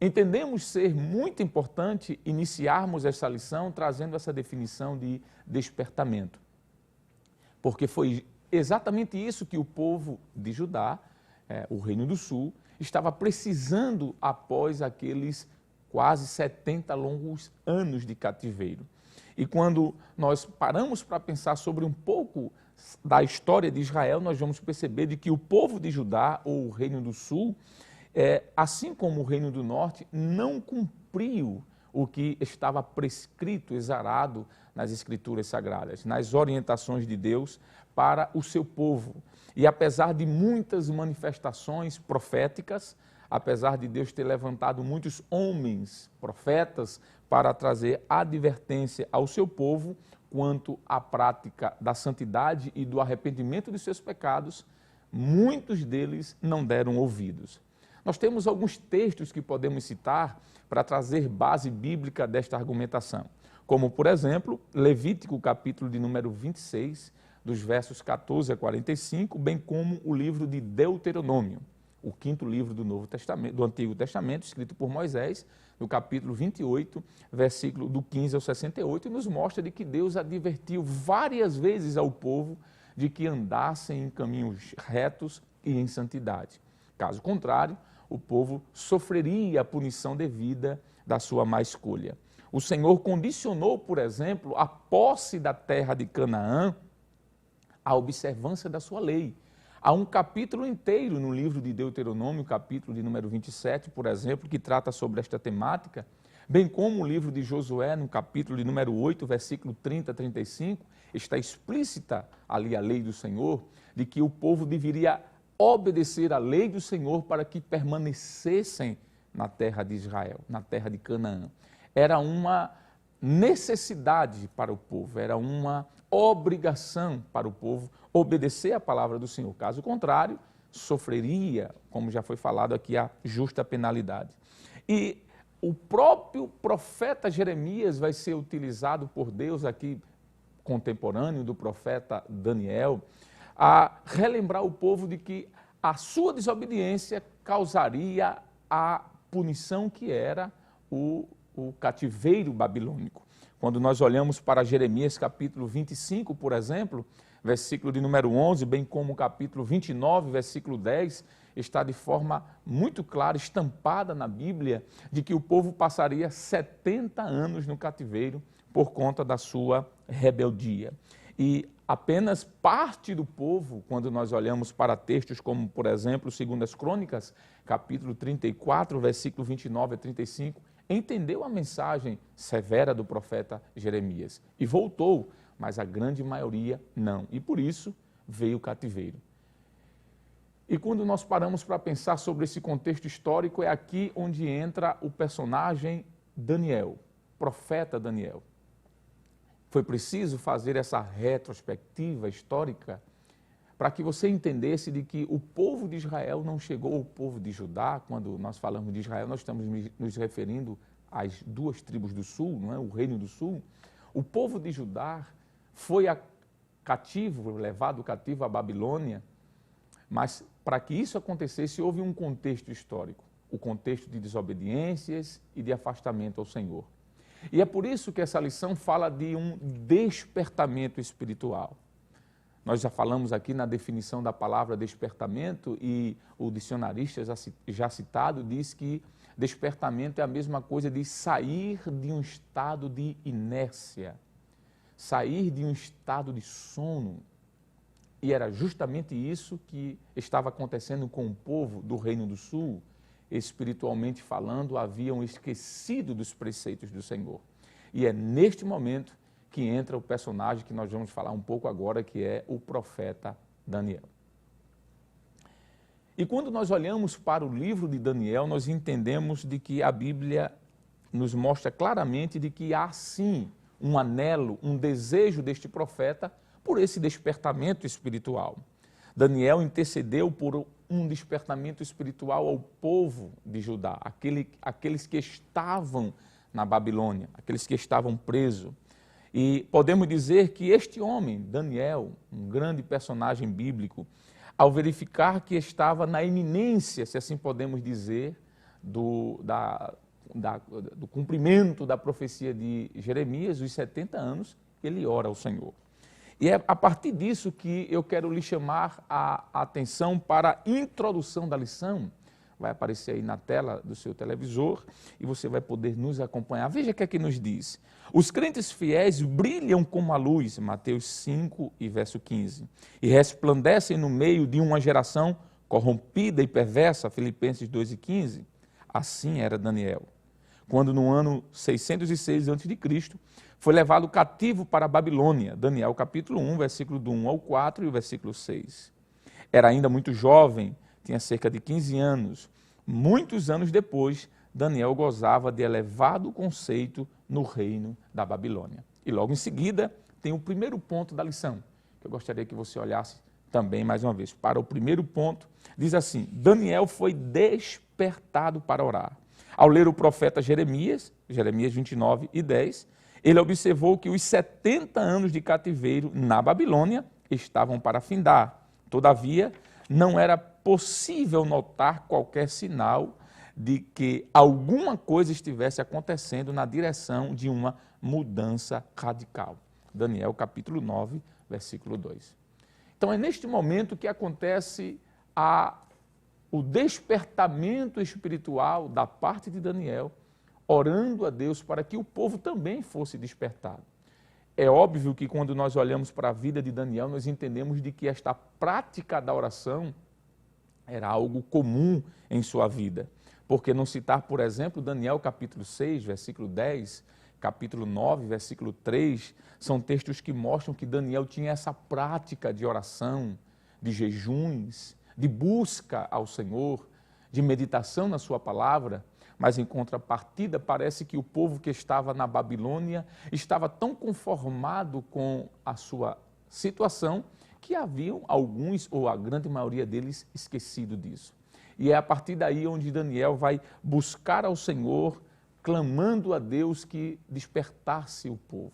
Entendemos ser muito importante iniciarmos essa lição trazendo essa definição de despertamento, porque foi exatamente isso que o povo de Judá, o Reino do Sul, estava precisando após aqueles quase 70 longos anos de cativeiro. E quando nós paramos para pensar sobre um pouco da história de Israel, nós vamos perceber de que o povo de Judá, ou o Reino do Sul, assim como o Reino do Norte, não cumpriu o que estava prescrito, exarado nas Escrituras Sagradas, nas orientações de Deus para o seu povo. E apesar de muitas manifestações proféticas, apesar de Deus ter levantado muitos homens, profetas, para trazer advertência ao seu povo quanto à prática da santidade e do arrependimento de seus pecados, muitos deles não deram ouvidos. Nós temos alguns textos que podemos citar para trazer base bíblica desta argumentação, como, por exemplo, Levítico, capítulo de número 26, dos versos 14 a 45, bem como o livro de Deuteronômio, o quinto livro do Novo Testamento, do Antigo Testamento, escrito por Moisés, no capítulo 28, versículo do 15 ao 68, e nos mostra de que Deus advertiu várias vezes ao povo de que andassem em caminhos retos e em santidade. Caso contrário, o povo sofreria a punição devida da sua má escolha. O Senhor condicionou, por exemplo, a posse da terra de Canaã à observância da sua lei. Há um capítulo inteiro no livro de Deuteronômio, capítulo de número 27, por exemplo, que trata sobre esta temática, bem como o livro de Josué, no capítulo de número 8, versículo 30 a 35, está explícita ali a lei do Senhor, de que o povo deveria obedecer à lei do Senhor para que permanecessem na terra de Israel, na terra de Canaã. Era uma necessidade para o povo, era uma obrigação para o povo obedecer à palavra do Senhor. Caso contrário, sofreria, como já foi falado aqui, a justa penalidade. E o próprio profeta Jeremias vai ser utilizado por Deus aqui, contemporâneo do profeta Daniel, a relembrar o povo de que a sua desobediência causaria a punição que era o o cativeiro babilônico. Quando nós olhamos para Jeremias capítulo 25, por exemplo, versículo de número 11, bem como o capítulo 29, versículo 10, está de forma muito clara, estampada na Bíblia, de que o povo passaria 70 anos no cativeiro por conta da sua rebeldia. E apenas parte do povo, quando nós olhamos para textos como, por exemplo, 2 Crônicas, capítulo 34, versículo 29 a 35, entendeu a mensagem severa do profeta Jeremias e voltou, mas a grande maioria não. E por isso veio o cativeiro. E quando nós paramos para pensar sobre esse contexto histórico, é aqui onde entra o personagem Daniel, profeta Daniel. Foi preciso fazer essa retrospectiva histórica para que você entendesse de que o povo de Israel não chegou ao povo de Judá. Quando nós falamos de Israel, nós estamos nos referindo às duas tribos do sul, não é? O reino do sul. O povo de Judá foi levado cativo à Babilônia, mas para que isso acontecesse, houve um contexto histórico, o contexto de desobediências e de afastamento ao Senhor. E é por isso que essa lição fala de um despertamento espiritual. Nós já falamos aqui na definição da palavra despertamento e o dicionarista já citado diz que despertamento é a mesma coisa de sair de um estado de inércia, sair de um estado de sono. E era justamente isso que estava acontecendo com o povo do Reino do Sul. Espiritualmente falando, haviam esquecido dos preceitos do Senhor. E é neste momento que entra o personagem que nós vamos falar um pouco agora, que é o profeta Daniel. E quando nós olhamos para o livro de Daniel, nós entendemos de que a Bíblia nos mostra claramente de que há sim um anelo, um desejo deste profeta por esse despertamento espiritual. Daniel intercedeu por um despertamento espiritual ao povo de Judá, aqueles que estavam na Babilônia, aqueles que estavam presos. E podemos dizer que este homem, Daniel, um grande personagem bíblico, ao verificar que estava na iminência, se assim podemos dizer, do cumprimento da profecia de Jeremias, os 70 anos, ele ora ao Senhor. E é a partir disso que eu quero lhe chamar a atenção para a introdução da lição. Vai aparecer aí na tela do seu televisor e você vai poder nos acompanhar. Veja o que é que nos diz. Os crentes fiéis brilham como a luz, Mateus 5 e verso 15, e resplandecem no meio de uma geração corrompida e perversa, Filipenses 2 e 15. Assim era Daniel, quando no ano 606 a.C., foi levado cativo para a Babilônia, Daniel capítulo 1, versículo do 1 ao 4 e o versículo 6. Era ainda muito jovem, tinha cerca de 15 anos. Muitos anos depois, Daniel gozava de elevado conceito no reino da Babilônia. E logo em seguida, tem o primeiro ponto da lição, que eu gostaria que você olhasse também mais uma vez. Para o primeiro ponto, diz assim: Daniel foi despertado para orar. Ao ler o profeta Jeremias 29 e 10, ele observou que os 70 anos de cativeiro na Babilônia estavam para findar. Todavia, não era possível notar qualquer sinal de que alguma coisa estivesse acontecendo na direção de uma mudança radical. Daniel capítulo 9, versículo 2. Então é neste momento que acontece o despertamento espiritual da parte de Daniel, orando a Deus para que o povo também fosse despertado. É óbvio que quando nós olhamos para a vida de Daniel, nós entendemos de que esta prática da oração era algo comum em sua vida. Porque não citar, por exemplo, Daniel capítulo 6, versículo 10, capítulo 9, versículo 3, são textos que mostram que Daniel tinha essa prática de oração, de jejuns, de busca ao Senhor, de meditação na sua palavra. Mas em contrapartida, parece que o povo que estava na Babilônia estava tão conformado com a sua situação que haviam alguns, ou a grande maioria deles, esquecido disso. E é a partir daí onde Daniel vai buscar ao Senhor, clamando a Deus que despertasse o povo.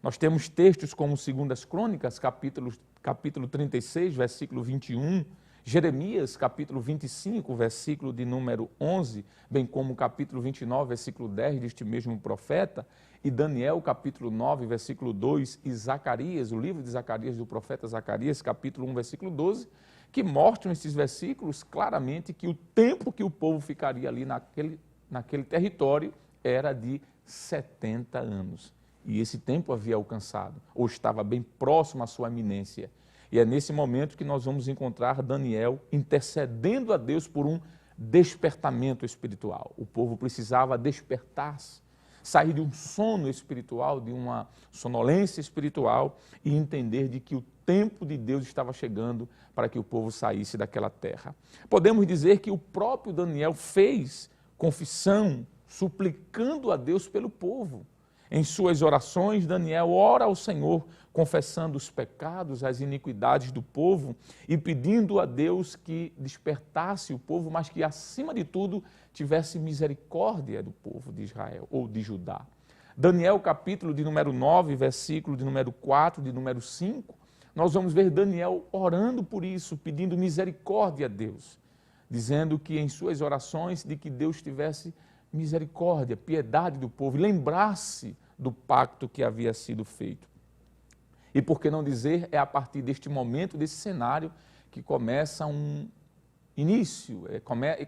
Nós temos textos como 2 Crônicas, capítulo 36, versículo 21, Jeremias, capítulo 25, versículo de número 11, bem como capítulo 29, versículo 10 deste mesmo profeta, e Daniel, capítulo 9, versículo 2, e Zacarias, o livro de Zacarias, do profeta Zacarias, capítulo 1, versículo 12, que mostram esses versículos claramente que o tempo que o povo ficaria ali naquele território era de 70 anos. E esse tempo havia alcançado, ou estava bem próximo à sua iminência. E é nesse momento que nós vamos encontrar Daniel intercedendo a Deus por um despertamento espiritual. O povo precisava despertar-se, sair de um sono espiritual, de uma sonolência espiritual e entender de que o tempo de Deus estava chegando para que o povo saísse daquela terra. Podemos dizer que o próprio Daniel fez confissão, suplicando a Deus pelo povo. Em suas orações, Daniel ora ao Senhor, confessando os pecados, as iniquidades do povo e pedindo a Deus que despertasse o povo, mas que, acima de tudo, tivesse misericórdia do povo de Israel ou de Judá. Daniel, capítulo de número 9, versículo de número 4, de número 5, nós vamos ver Daniel orando por isso, pedindo misericórdia a Deus, dizendo que em suas orações de que Deus tivesse misericórdia, piedade do povo, e lembrasse do pacto que havia sido feito. E por que não dizer, é a partir deste momento, desse cenário, que começa um início,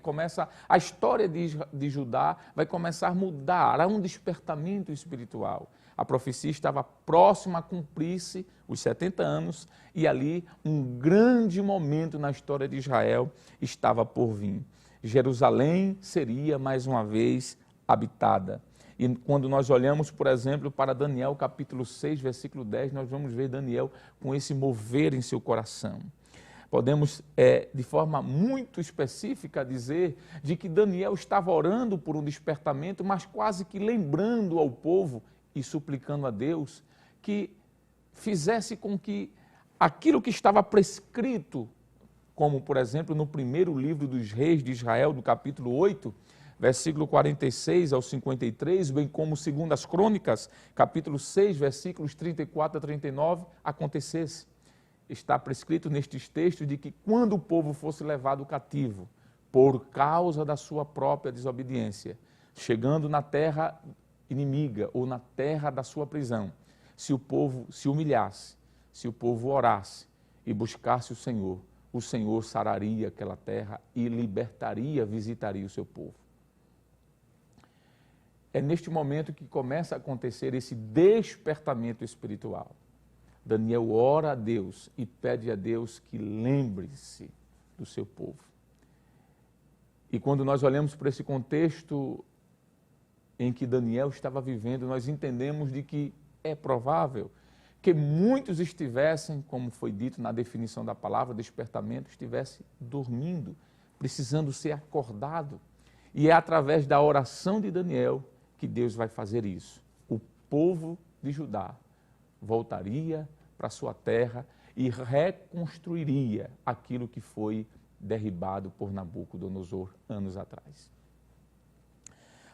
começa a história de Judá, vai começar a mudar, há um despertamento espiritual. A profecia estava próxima a cumprir-se, os 70 anos, e ali um grande momento na história de Israel estava por vir. Jerusalém seria mais uma vez habitada. E quando nós olhamos, por exemplo, para Daniel capítulo 6, versículo 10, nós vamos ver Daniel com esse mover em seu coração. Podemos, de forma muito específica, dizer de que Daniel estava orando por um despertamento, mas quase que lembrando ao povo e suplicando a Deus que fizesse com que aquilo que estava prescrito, como, por exemplo, no primeiro livro dos reis de Israel, no capítulo 8, versículo 46 ao 53, bem como segundo as crônicas, capítulo 6, versículos 34 a 39, acontecesse. Está prescrito nestes textos de que quando o povo fosse levado cativo, por causa da sua própria desobediência, chegando na terra inimiga ou na terra da sua prisão, se o povo se humilhasse, se o povo orasse e buscasse o Senhor sararia aquela terra e libertaria, visitaria o seu povo. É neste momento que começa a acontecer esse despertamento espiritual. Daniel ora a Deus e pede a Deus que lembre-se do seu povo. E quando nós olhamos para esse contexto em que Daniel estava vivendo, nós entendemos de que é provável que muitos estivessem, como foi dito na definição da palavra, despertamento, estivessem dormindo, precisando ser acordado. E é através da oração de Daniel que Deus vai fazer isso. O povo de Judá voltaria para sua terra e reconstruiria aquilo que foi derribado por Nabucodonosor anos atrás.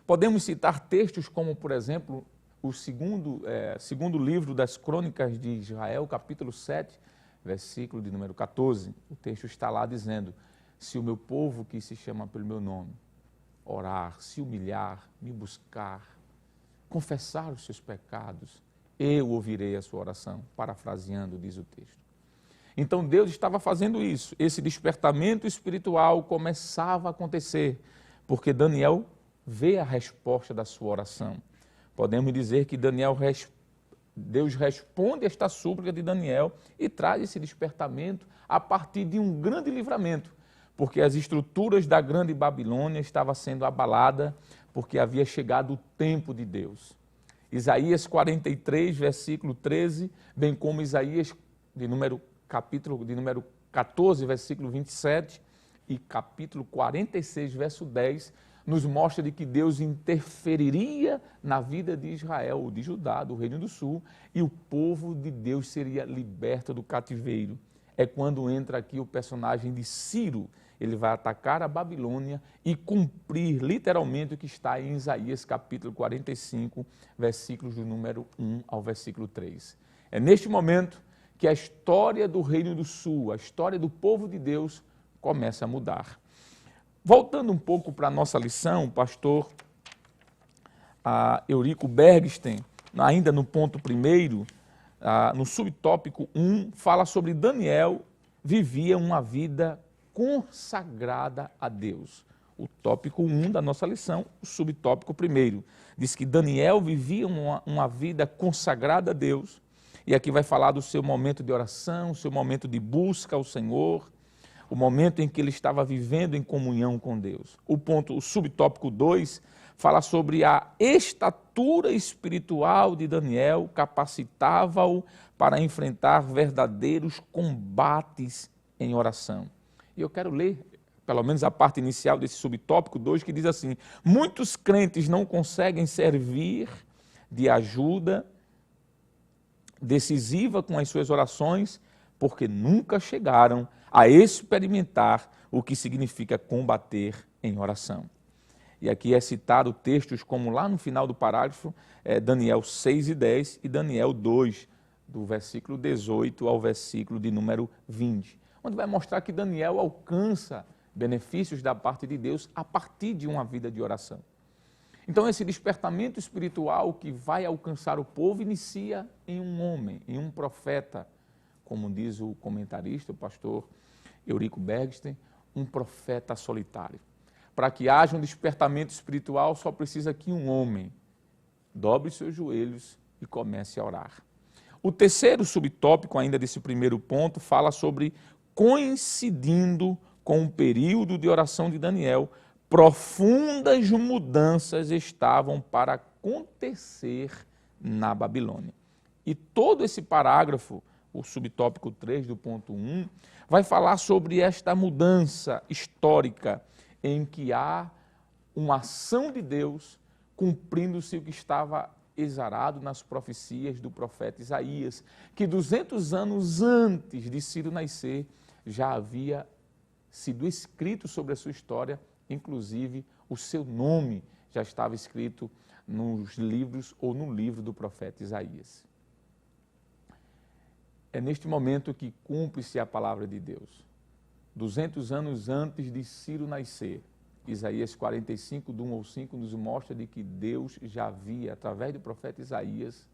Podemos citar textos como, por exemplo, o segundo livro das Crônicas de Israel, capítulo 7, versículo de número 14. O texto está lá dizendo: se o meu povo que se chama pelo meu nome orar, se humilhar, me buscar, confessar os seus pecados, eu ouvirei a sua oração, parafraseando, diz o texto. Então Deus estava fazendo isso, esse despertamento espiritual começava a acontecer, porque Daniel vê a resposta da sua oração. Podemos dizer que Deus responde esta súplica de Daniel e traz esse despertamento a partir de um grande livramento, porque as estruturas da grande Babilônia estavam sendo abaladas, porque havia chegado o tempo de Deus. Isaías 43, versículo 13, bem como Isaías, capítulo de número 14, versículo 27, e capítulo 46, verso 10, nos mostra de que Deus interferiria na vida de Israel, de Judá, do Reino do Sul, e o povo de Deus seria liberto do cativeiro. É quando entra aqui o personagem de Ciro. Ele vai atacar a Babilônia e cumprir literalmente o que está em Isaías capítulo 45, versículos do número 1 ao versículo 3. É neste momento que a história do Reino do Sul, a história do povo de Deus, começa a mudar. Voltando um pouco para a nossa lição, o pastor Eurico Bergsten, ainda no ponto 1º, no subtópico 1, fala sobre Daniel vivia uma vida consagrada a Deus. O tópico 1 da nossa lição, o subtópico 1º, diz que Daniel vivia uma vida consagrada a Deus, e aqui vai falar do seu momento de oração, o seu momento de busca ao Senhor, o momento em que ele estava vivendo em comunhão com Deus. O subtópico 2 fala sobre a estatura espiritual de Daniel, capacitava-o para enfrentar verdadeiros combates em oração. E eu quero ler, pelo menos a parte inicial desse subtópico 2, que diz assim: muitos crentes não conseguem servir de ajuda decisiva com as suas orações, porque nunca chegaram a experimentar o que significa combater em oração. E aqui é citado textos como lá no final do parágrafo, Daniel 6:10 e Daniel 2, do versículo 18 ao versículo de número 20, onde vai mostrar que Daniel alcança benefícios da parte de Deus a partir de uma vida de oração. Então esse despertamento espiritual que vai alcançar o povo inicia em um homem, em um profeta, como diz o comentarista, o pastor Eurico Bergsten, um profeta solitário. Para que haja um despertamento espiritual, só precisa que um homem dobre seus joelhos e comece a orar. O terceiro subtópico, ainda desse primeiro ponto, fala sobre coincidindo com o período de oração de Daniel, profundas mudanças estavam para acontecer na Babilônia. E todo esse parágrafo, o subtópico 3 do ponto 1, vai falar sobre esta mudança histórica em que há uma ação de Deus cumprindo-se o que estava exarado nas profecias do profeta Isaías, que 200 anos antes de Ciro nascer já havia sido escrito sobre a sua história, inclusive o seu nome já estava escrito nos livros ou no livro do profeta Isaías. É neste momento que cumpre-se a palavra de Deus. 200 anos antes de Ciro nascer, Isaías 45, do 1 ao 5, nos mostra de que Deus já havia, através do profeta Isaías,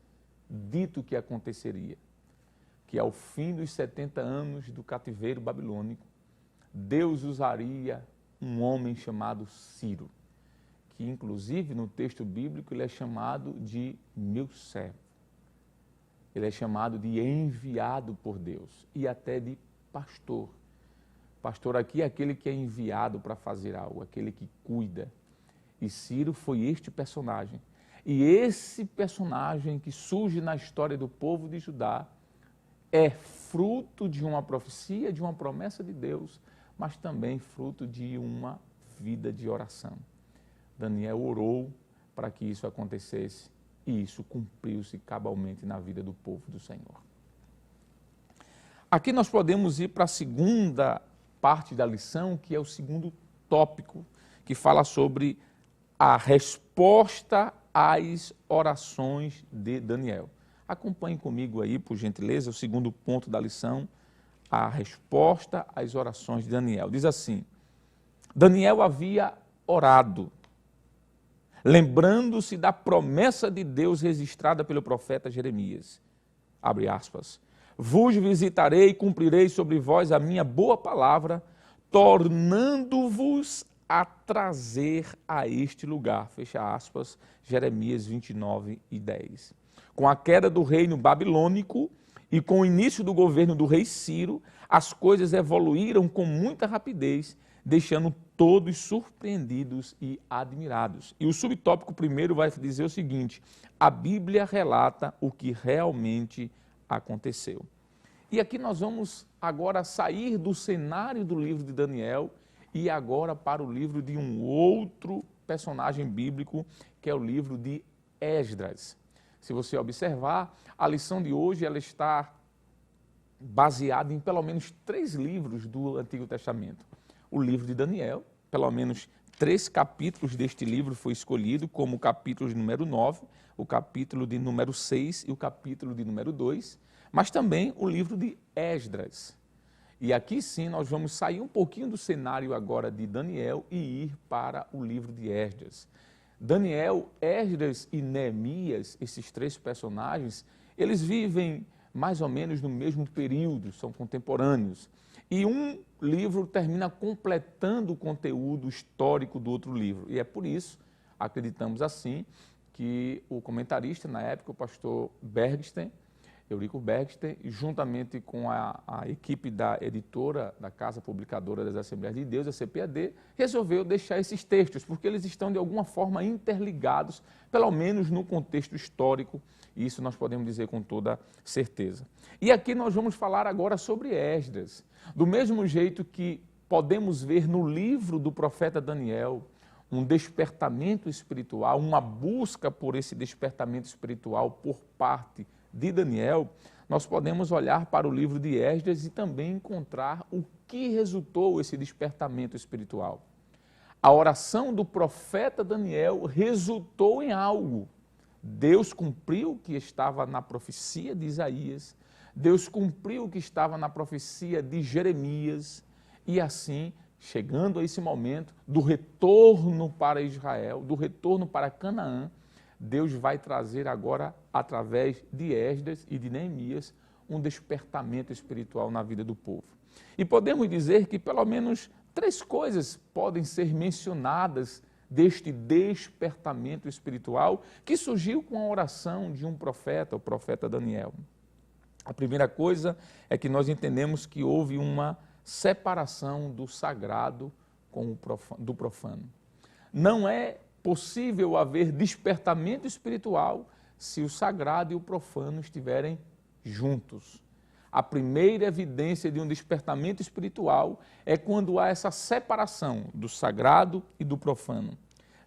dito que aconteceria, que ao fim dos 70 anos do cativeiro babilônico, Deus usaria um homem chamado Ciro, que inclusive no texto bíblico ele é chamado de meu servo. Ele é chamado de enviado por Deus e até de pastor. Pastor aqui é aquele que é enviado para fazer algo, aquele que cuida. E Ciro foi este personagem. E esse personagem que surge na história do povo de Judá é fruto de uma profecia, de uma promessa de Deus, mas também fruto de uma vida de oração. Daniel orou para que isso acontecesse e isso cumpriu-se cabalmente na vida do povo do Senhor. Aqui nós podemos ir para a segunda parte da lição, que é o segundo tópico, que fala sobre a resposta às orações de Daniel. Acompanhe comigo aí, por gentileza, o segundo ponto da lição, a resposta às orações de Daniel. Diz assim: Daniel havia orado, lembrando-se da promessa de Deus registrada pelo profeta Jeremias. Abre aspas. Vos visitarei e cumprirei sobre vós a minha boa palavra, tornando-vos a trazer a este lugar. Fecha aspas, Jeremias 29:10. Com a queda do reino babilônico e com o início do governo do rei Ciro, as coisas evoluíram com muita rapidez, deixando todos surpreendidos e admirados. E o subtópico primeiro vai dizer o seguinte: a Bíblia relata o que realmente aconteceu. E aqui nós vamos agora sair do cenário do livro de Daniel e agora para o livro de um outro personagem bíblico, que é o livro de Esdras. Se você observar, a lição de hoje ela está baseada em pelo menos 3 livros do Antigo Testamento. O livro de Daniel, pelo menos 3 capítulos deste livro foi escolhido, como o capítulo de número 9, o capítulo de número 6 e o capítulo de número 2, mas também o livro de Esdras. E aqui sim nós vamos sair um pouquinho do cenário agora de Daniel e ir para o livro de Esdras. Daniel, Esdras e Neemias, esses três personagens, eles vivem mais ou menos no mesmo período, são contemporâneos. E um livro termina completando o conteúdo histórico do outro livro. E é por isso, acreditamos assim, que o comentarista, na época, o pastor Bergsten, Eurico Bergsten, juntamente com a equipe da editora da Casa Publicadora das Assembleias de Deus, a CPAD, resolveu deixar esses textos, porque eles estão de alguma forma interligados, pelo menos no contexto histórico, e isso nós podemos dizer com toda certeza. E aqui nós vamos falar agora sobre Esdras. Do mesmo jeito que podemos ver no livro do profeta Daniel, um despertamento espiritual, uma busca por esse despertamento espiritual por parte de Daniel, nós podemos olhar para o livro de Esdras e também encontrar o que resultou esse despertamento espiritual. A oração do profeta Daniel resultou em algo. Deus cumpriu o que estava na profecia de Isaías, Deus cumpriu o que estava na profecia de Jeremias, e assim, chegando a esse momento do retorno para Israel, do retorno para Canaã, Deus vai trazer agora, através de Esdras e de Neemias, um despertamento espiritual na vida do povo. E podemos dizer que pelo menos 3 coisas podem ser mencionadas deste despertamento espiritual que surgiu com a oração de um profeta, o profeta Daniel. A primeira coisa é que nós entendemos que houve uma separação do sagrado do profano. Não é possível haver despertamento espiritual se o sagrado e o profano estiverem juntos. A primeira evidência de um despertamento espiritual é quando há essa separação do sagrado e do profano.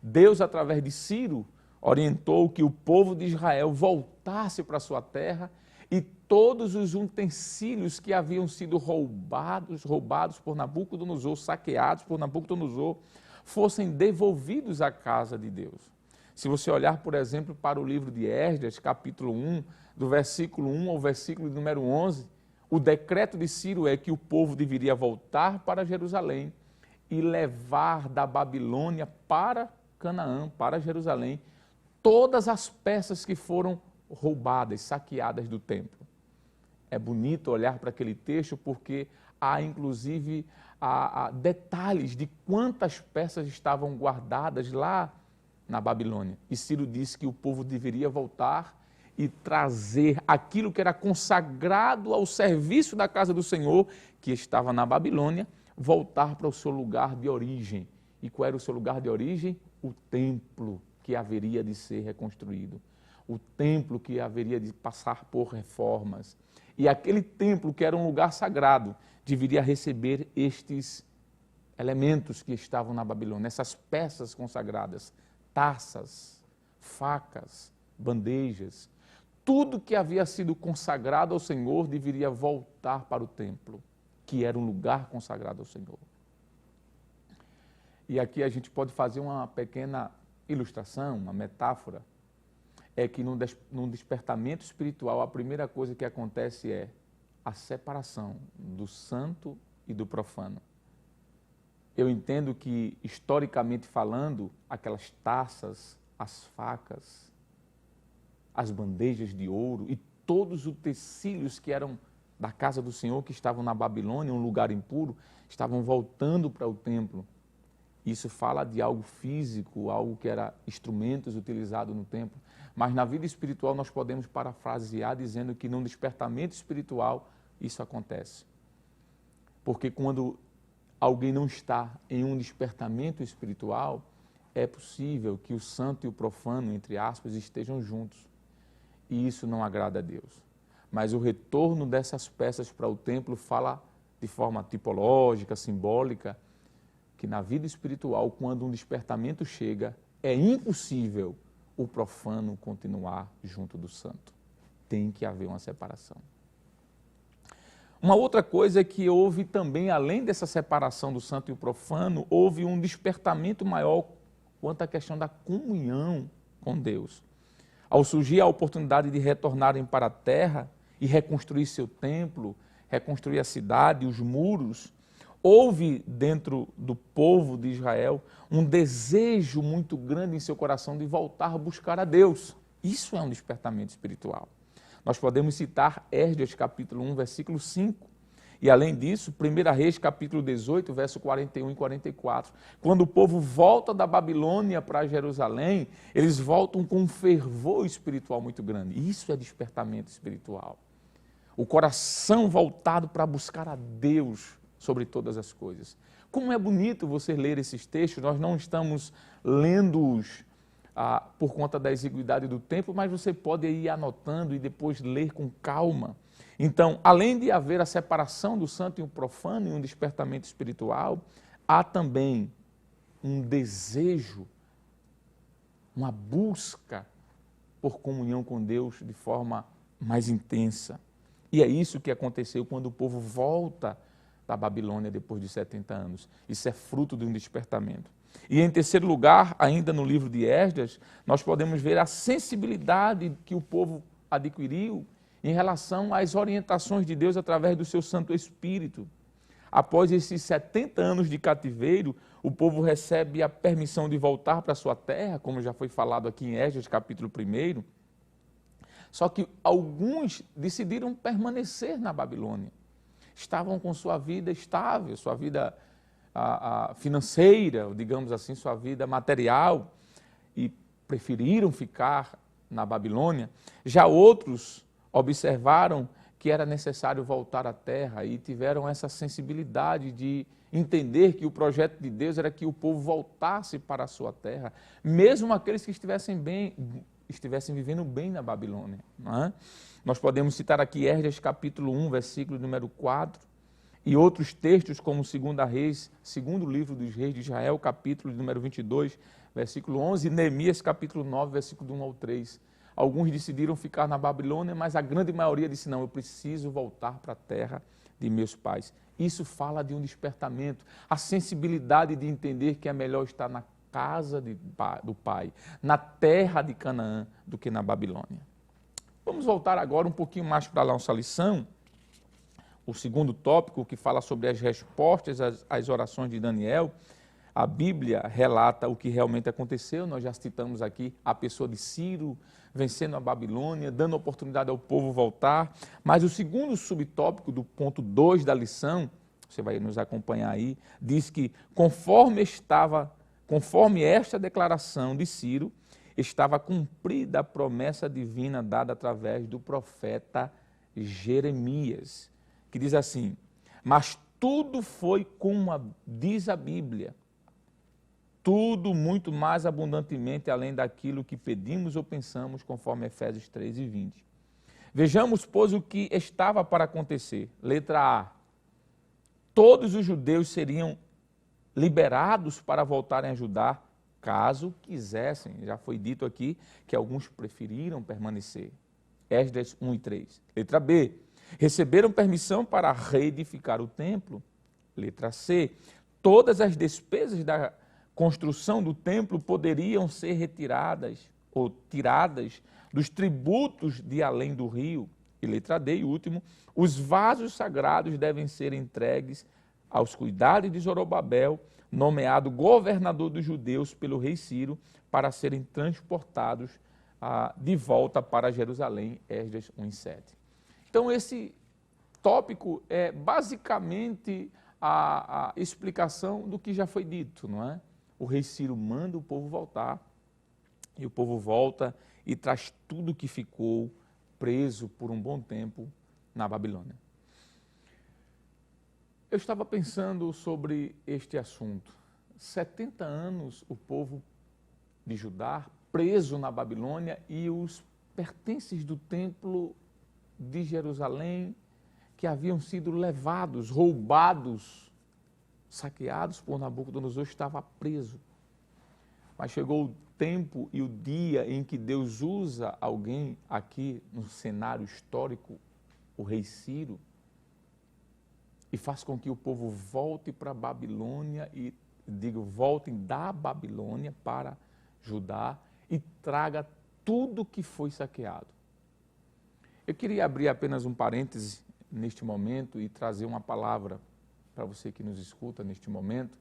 Deus, através de Ciro, orientou que o povo de Israel voltasse para a sua terra e todos os utensílios que haviam sido roubados por Nabucodonosor, saqueados por Nabucodonosor, fossem devolvidos à casa de Deus. Se você olhar, por exemplo, para o livro de Esdras, capítulo 1, do versículo 1 ao versículo número 11, o decreto de Ciro é que o povo deveria voltar para Jerusalém e levar da Babilônia para Canaã, para Jerusalém, todas as peças que foram roubadas, saqueadas do templo. É bonito olhar para aquele texto porque há inclusive detalhes de quantas peças estavam guardadas lá na Babilônia. E Ciro disse que o povo deveria voltar e trazer aquilo que era consagrado ao serviço da casa do Senhor, que estava na Babilônia, voltar para o seu lugar de origem. E qual era o seu lugar de origem? O templo que haveria de ser reconstruído. O templo que haveria de passar por reformas. E aquele templo, que era um lugar sagrado, deveria receber estes elementos que estavam na Babilônia, essas peças consagradas, taças, facas, bandejas. Tudo que havia sido consagrado ao Senhor deveria voltar para o templo, que era um lugar consagrado ao Senhor. E aqui a gente pode fazer uma pequena ilustração, uma metáfora. É que num despertamento espiritual, a primeira coisa que acontece é a separação do santo e do profano. Eu entendo que, historicamente falando, aquelas taças, as facas, as bandejas de ouro e todos os utensílios que eram da casa do Senhor, que estavam na Babilônia, um lugar impuro, estavam voltando para o templo. Isso fala de algo físico, algo que era instrumentos utilizados no templo. Mas na vida espiritual nós podemos parafrasear dizendo que num despertamento espiritual isso acontece. Porque quando alguém não está em um despertamento espiritual, é possível que o santo e o profano, entre aspas, estejam juntos. E isso não agrada a Deus. Mas o retorno dessas peças para o templo fala de forma tipológica, simbólica, que na vida espiritual, quando um despertamento chega, é impossível o profano continuar junto do santo. Tem que haver uma separação. Uma outra coisa é que houve também, além dessa separação do santo e o profano, houve um despertamento maior quanto à questão da comunhão com Deus. Ao surgir a oportunidade de retornarem para a terra e reconstruir seu templo, reconstruir a cidade, os muros, houve dentro do povo de Israel um desejo muito grande em seu coração de voltar a buscar a Deus. Isso é um despertamento espiritual. Nós podemos citar Esdras capítulo 1, versículo 5. E além disso, 1 Reis capítulo 18, verso 41 e 44. Quando o povo volta da Babilônia para Jerusalém, eles voltam com um fervor espiritual muito grande. Isso é despertamento espiritual. O coração voltado para buscar a Deus sobre todas as coisas. Como é bonito você ler esses textos, nós não estamos lendo-os por conta da exiguidade do tempo, mas você pode ir anotando e depois ler com calma. Então, além de haver a separação do santo e o profano e um despertamento espiritual, há também um desejo, uma busca por comunhão com Deus de forma mais intensa. E é isso que aconteceu quando o povo volta da Babilônia depois de 70 anos. Isso é fruto de um despertamento. E em terceiro lugar, ainda no livro de Esdras, nós podemos ver a sensibilidade que o povo adquiriu em relação às orientações de Deus através do seu Santo Espírito. Após esses 70 anos de cativeiro, o povo recebe a permissão de voltar para a sua terra, como já foi falado aqui em Esdras, capítulo 1. Só que alguns decidiram permanecer na Babilônia. Estavam com sua vida estável, sua vida financeira, digamos assim, sua vida material, e preferiram ficar na Babilônia. Já outros observaram que era necessário voltar à terra e tiveram essa sensibilidade de entender que o projeto de Deus era que o povo voltasse para a sua terra, mesmo aqueles que estivessem vivendo bem na Babilônia. Não é? Nós podemos citar aqui Esdras capítulo 1, versículo número 4, e outros textos como 2 Reis, segundo livro dos reis de Israel, capítulo número 22, versículo 11, e Neemias capítulo 9, versículo 1 ao 3. Alguns decidiram ficar na Babilônia, mas a grande maioria disse, não, eu preciso voltar para a terra de meus pais. Isso fala de um despertamento, a sensibilidade de entender que é melhor estar na casa do Pai, na terra de Canaã, do que na Babilônia. Vamos voltar agora um pouquinho mais para a nossa lição, o segundo tópico, que fala sobre as respostas às orações de Daniel. A Bíblia relata o que realmente aconteceu, nós já citamos aqui a pessoa de Ciro, vencendo a Babilônia, dando oportunidade ao povo voltar. Mas o segundo subtópico do ponto 2 da lição, você vai nos acompanhar aí, diz que conforme esta declaração de Ciro, estava cumprida a promessa divina dada através do profeta Jeremias, que diz assim, mas tudo foi como diz a Bíblia, tudo muito mais abundantemente além daquilo que pedimos ou pensamos, conforme Efésios 3 e 20. Vejamos, pois, o que estava para acontecer. Letra A. Todos os judeus seriam liberados para voltarem a Judá, caso quisessem. Já foi dito aqui que alguns preferiram permanecer. Esdras 1 e 3. Letra B. Receberam permissão para reedificar o templo. Letra C. Todas as despesas da construção do templo poderiam ser retiradas ou tiradas dos tributos de além do rio. E letra D, e último, os vasos sagrados devem ser entregues aos cuidados de Zorobabel, nomeado governador dos judeus pelo rei Ciro, para serem transportados de volta para Jerusalém, Esdras 1 e 7. Então, esse tópico é basicamente a explicação do que já foi dito, não é? O rei Ciro manda o povo voltar, e o povo volta e traz tudo que ficou preso por um bom tempo na Babilônia. Eu estava pensando sobre este assunto. 70 anos o povo de Judá preso na Babilônia e os pertences do templo de Jerusalém que haviam sido levados, roubados, saqueados por Nabucodonosor, estava preso. Mas chegou o tempo e o dia em que Deus usa alguém aqui no cenário histórico, o rei Ciro, e faz com que o povo volte para a Babilônia, voltem da Babilônia para Judá e traga tudo que foi saqueado. Eu queria abrir apenas um parêntese neste momento e trazer uma palavra para você que nos escuta neste momento.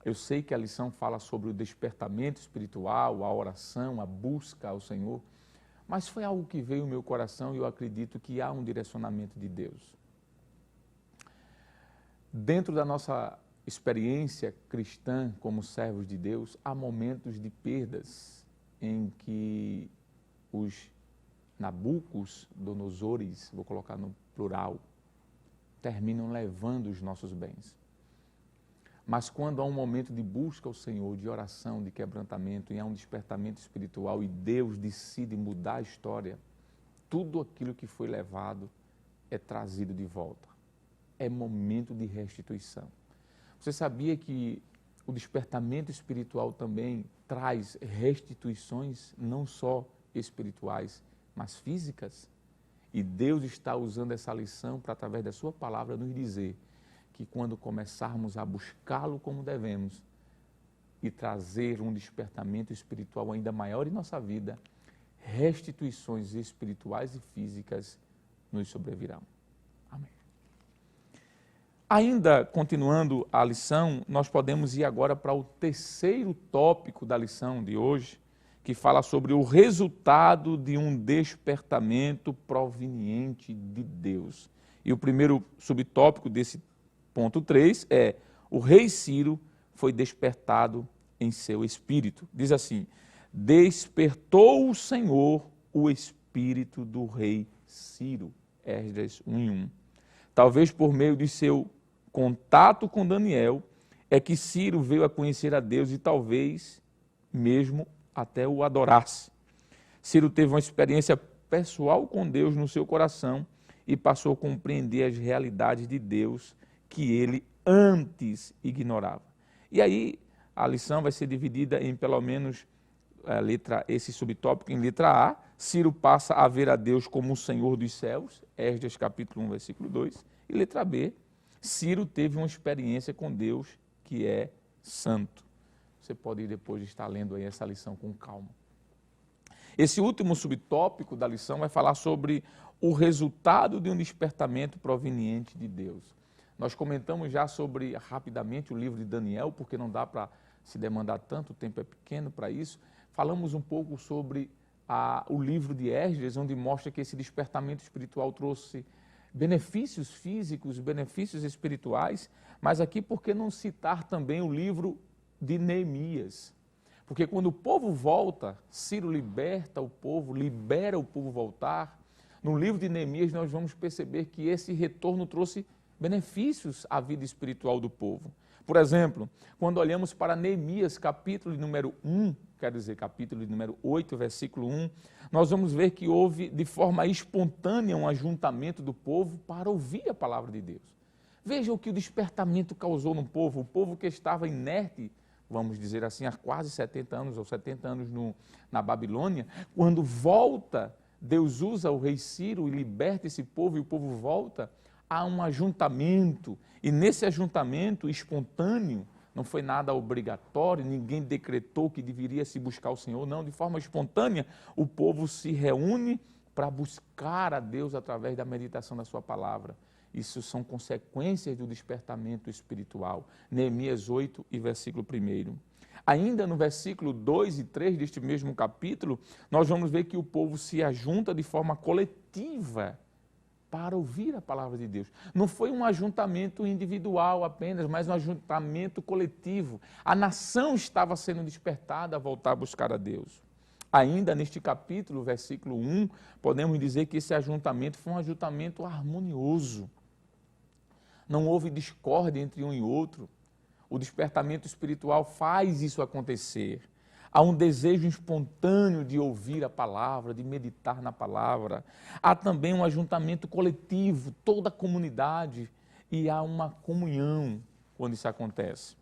Eu sei que a lição fala sobre o despertamento espiritual, a oração, a busca ao Senhor, mas foi algo que veio ao meu coração e eu acredito que há um direcionamento de Deus. Dentro da nossa experiência cristã como servos de Deus, há momentos de perdas em que os Nabucodonosores, vou colocar no plural, terminam levando os nossos bens. Mas quando há um momento de busca ao Senhor, de oração, de quebrantamento, e há um despertamento espiritual e Deus decide mudar a história, tudo aquilo que foi levado é trazido de volta. É momento de restituição. Você sabia que o despertamento espiritual também traz restituições, não só espirituais, mas físicas? E Deus está usando essa lição para, através da sua palavra, nos dizer que quando começarmos a buscá-lo como devemos e trazer um despertamento espiritual ainda maior em nossa vida, restituições espirituais e físicas nos sobrevirão. Amém. Ainda continuando a lição, nós podemos ir agora para o terceiro tópico da lição de hoje, que fala sobre o resultado de um despertamento proveniente de Deus. E o primeiro subtópico desse ponto 3 é: o rei Ciro foi despertado em seu espírito. Diz assim: despertou o Senhor o espírito do rei Ciro. Esdras 1:1. Talvez por meio de seu contato com Daniel, é que Ciro veio a conhecer a Deus e talvez mesmo até o adorasse. Ciro teve uma experiência pessoal com Deus no seu coração e passou a compreender as realidades de Deus que ele antes ignorava. E aí a lição vai ser dividida em pelo menos esse subtópico em letra A. Ciro passa a ver a Deus como o Senhor dos céus, Esdras capítulo 1, versículo 2. E letra B, Ciro teve uma experiência com Deus que é santo. Você pode ir depois estar lendo aí essa lição com calma. Esse último subtópico da lição vai falar sobre o resultado de um despertamento proveniente de Deus. Nós comentamos já sobre, rapidamente, o livro de Daniel, porque não dá para se demandar tanto, o tempo é pequeno para isso. Falamos um pouco sobre o livro de Esdras, onde mostra que esse despertamento espiritual trouxe benefícios físicos, benefícios espirituais, mas aqui por que não citar também o livro de Neemias? Porque quando o povo volta, Ciro liberta o povo, libera o povo voltar. No livro de Neemias nós vamos perceber que esse retorno trouxe benefícios à vida espiritual do povo. Por exemplo, quando olhamos para Neemias, capítulo número 1, quer dizer, capítulo número 8, versículo 1, nós vamos ver que houve de forma espontânea um ajuntamento do povo para ouvir a palavra de Deus. Veja o que o despertamento causou no povo, o povo que estava inerte, vamos dizer assim, há quase 70 anos ou 70 anos na Babilônia, quando volta, Deus usa o rei Ciro e liberta esse povo e o povo volta, há um ajuntamento, e nesse ajuntamento espontâneo, não foi nada obrigatório, ninguém decretou que deveria se buscar o Senhor, não, de forma espontânea, o povo se reúne para buscar a Deus através da meditação da sua palavra. Isso são consequências do despertamento espiritual. Neemias 8 e versículo 1. Ainda no versículo 2 e 3 deste mesmo capítulo, nós vamos ver que o povo se ajunta de forma coletiva para ouvir a palavra de Deus. Não foi um ajuntamento individual apenas, mas um ajuntamento coletivo. A nação estava sendo despertada a voltar a buscar a Deus. Ainda neste capítulo, versículo 1, podemos dizer que esse ajuntamento foi um ajuntamento harmonioso. Não houve discórdia entre um e outro. O despertamento espiritual faz isso acontecer. Há um desejo espontâneo de ouvir a palavra, de meditar na palavra. Há também um ajuntamento coletivo, toda a comunidade, e há uma comunhão quando isso acontece.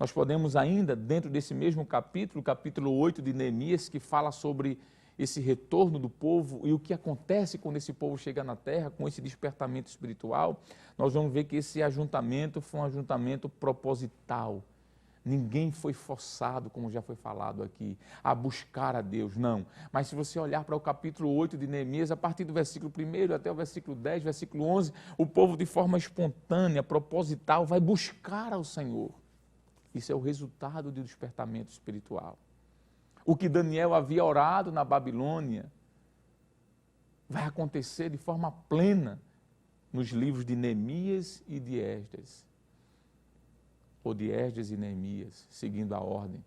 Nós podemos ainda, dentro desse mesmo capítulo, capítulo 8 de Neemias, que fala sobre esse retorno do povo e o que acontece quando esse povo chega na terra, com esse despertamento espiritual, nós vamos ver que esse ajuntamento foi um ajuntamento proposital. Ninguém foi forçado, como já foi falado aqui, a buscar a Deus, não. Mas se você olhar para o capítulo 8 de Neemias, a partir do versículo 1 até o versículo 10, versículo 11, o povo de forma espontânea, proposital, vai buscar ao Senhor. Isso é o resultado do despertamento espiritual. O que Daniel havia orado na Babilônia vai acontecer de forma plena nos livros de Neemias e de Esdras. Ou de Esdras e Neemias, seguindo a ordem.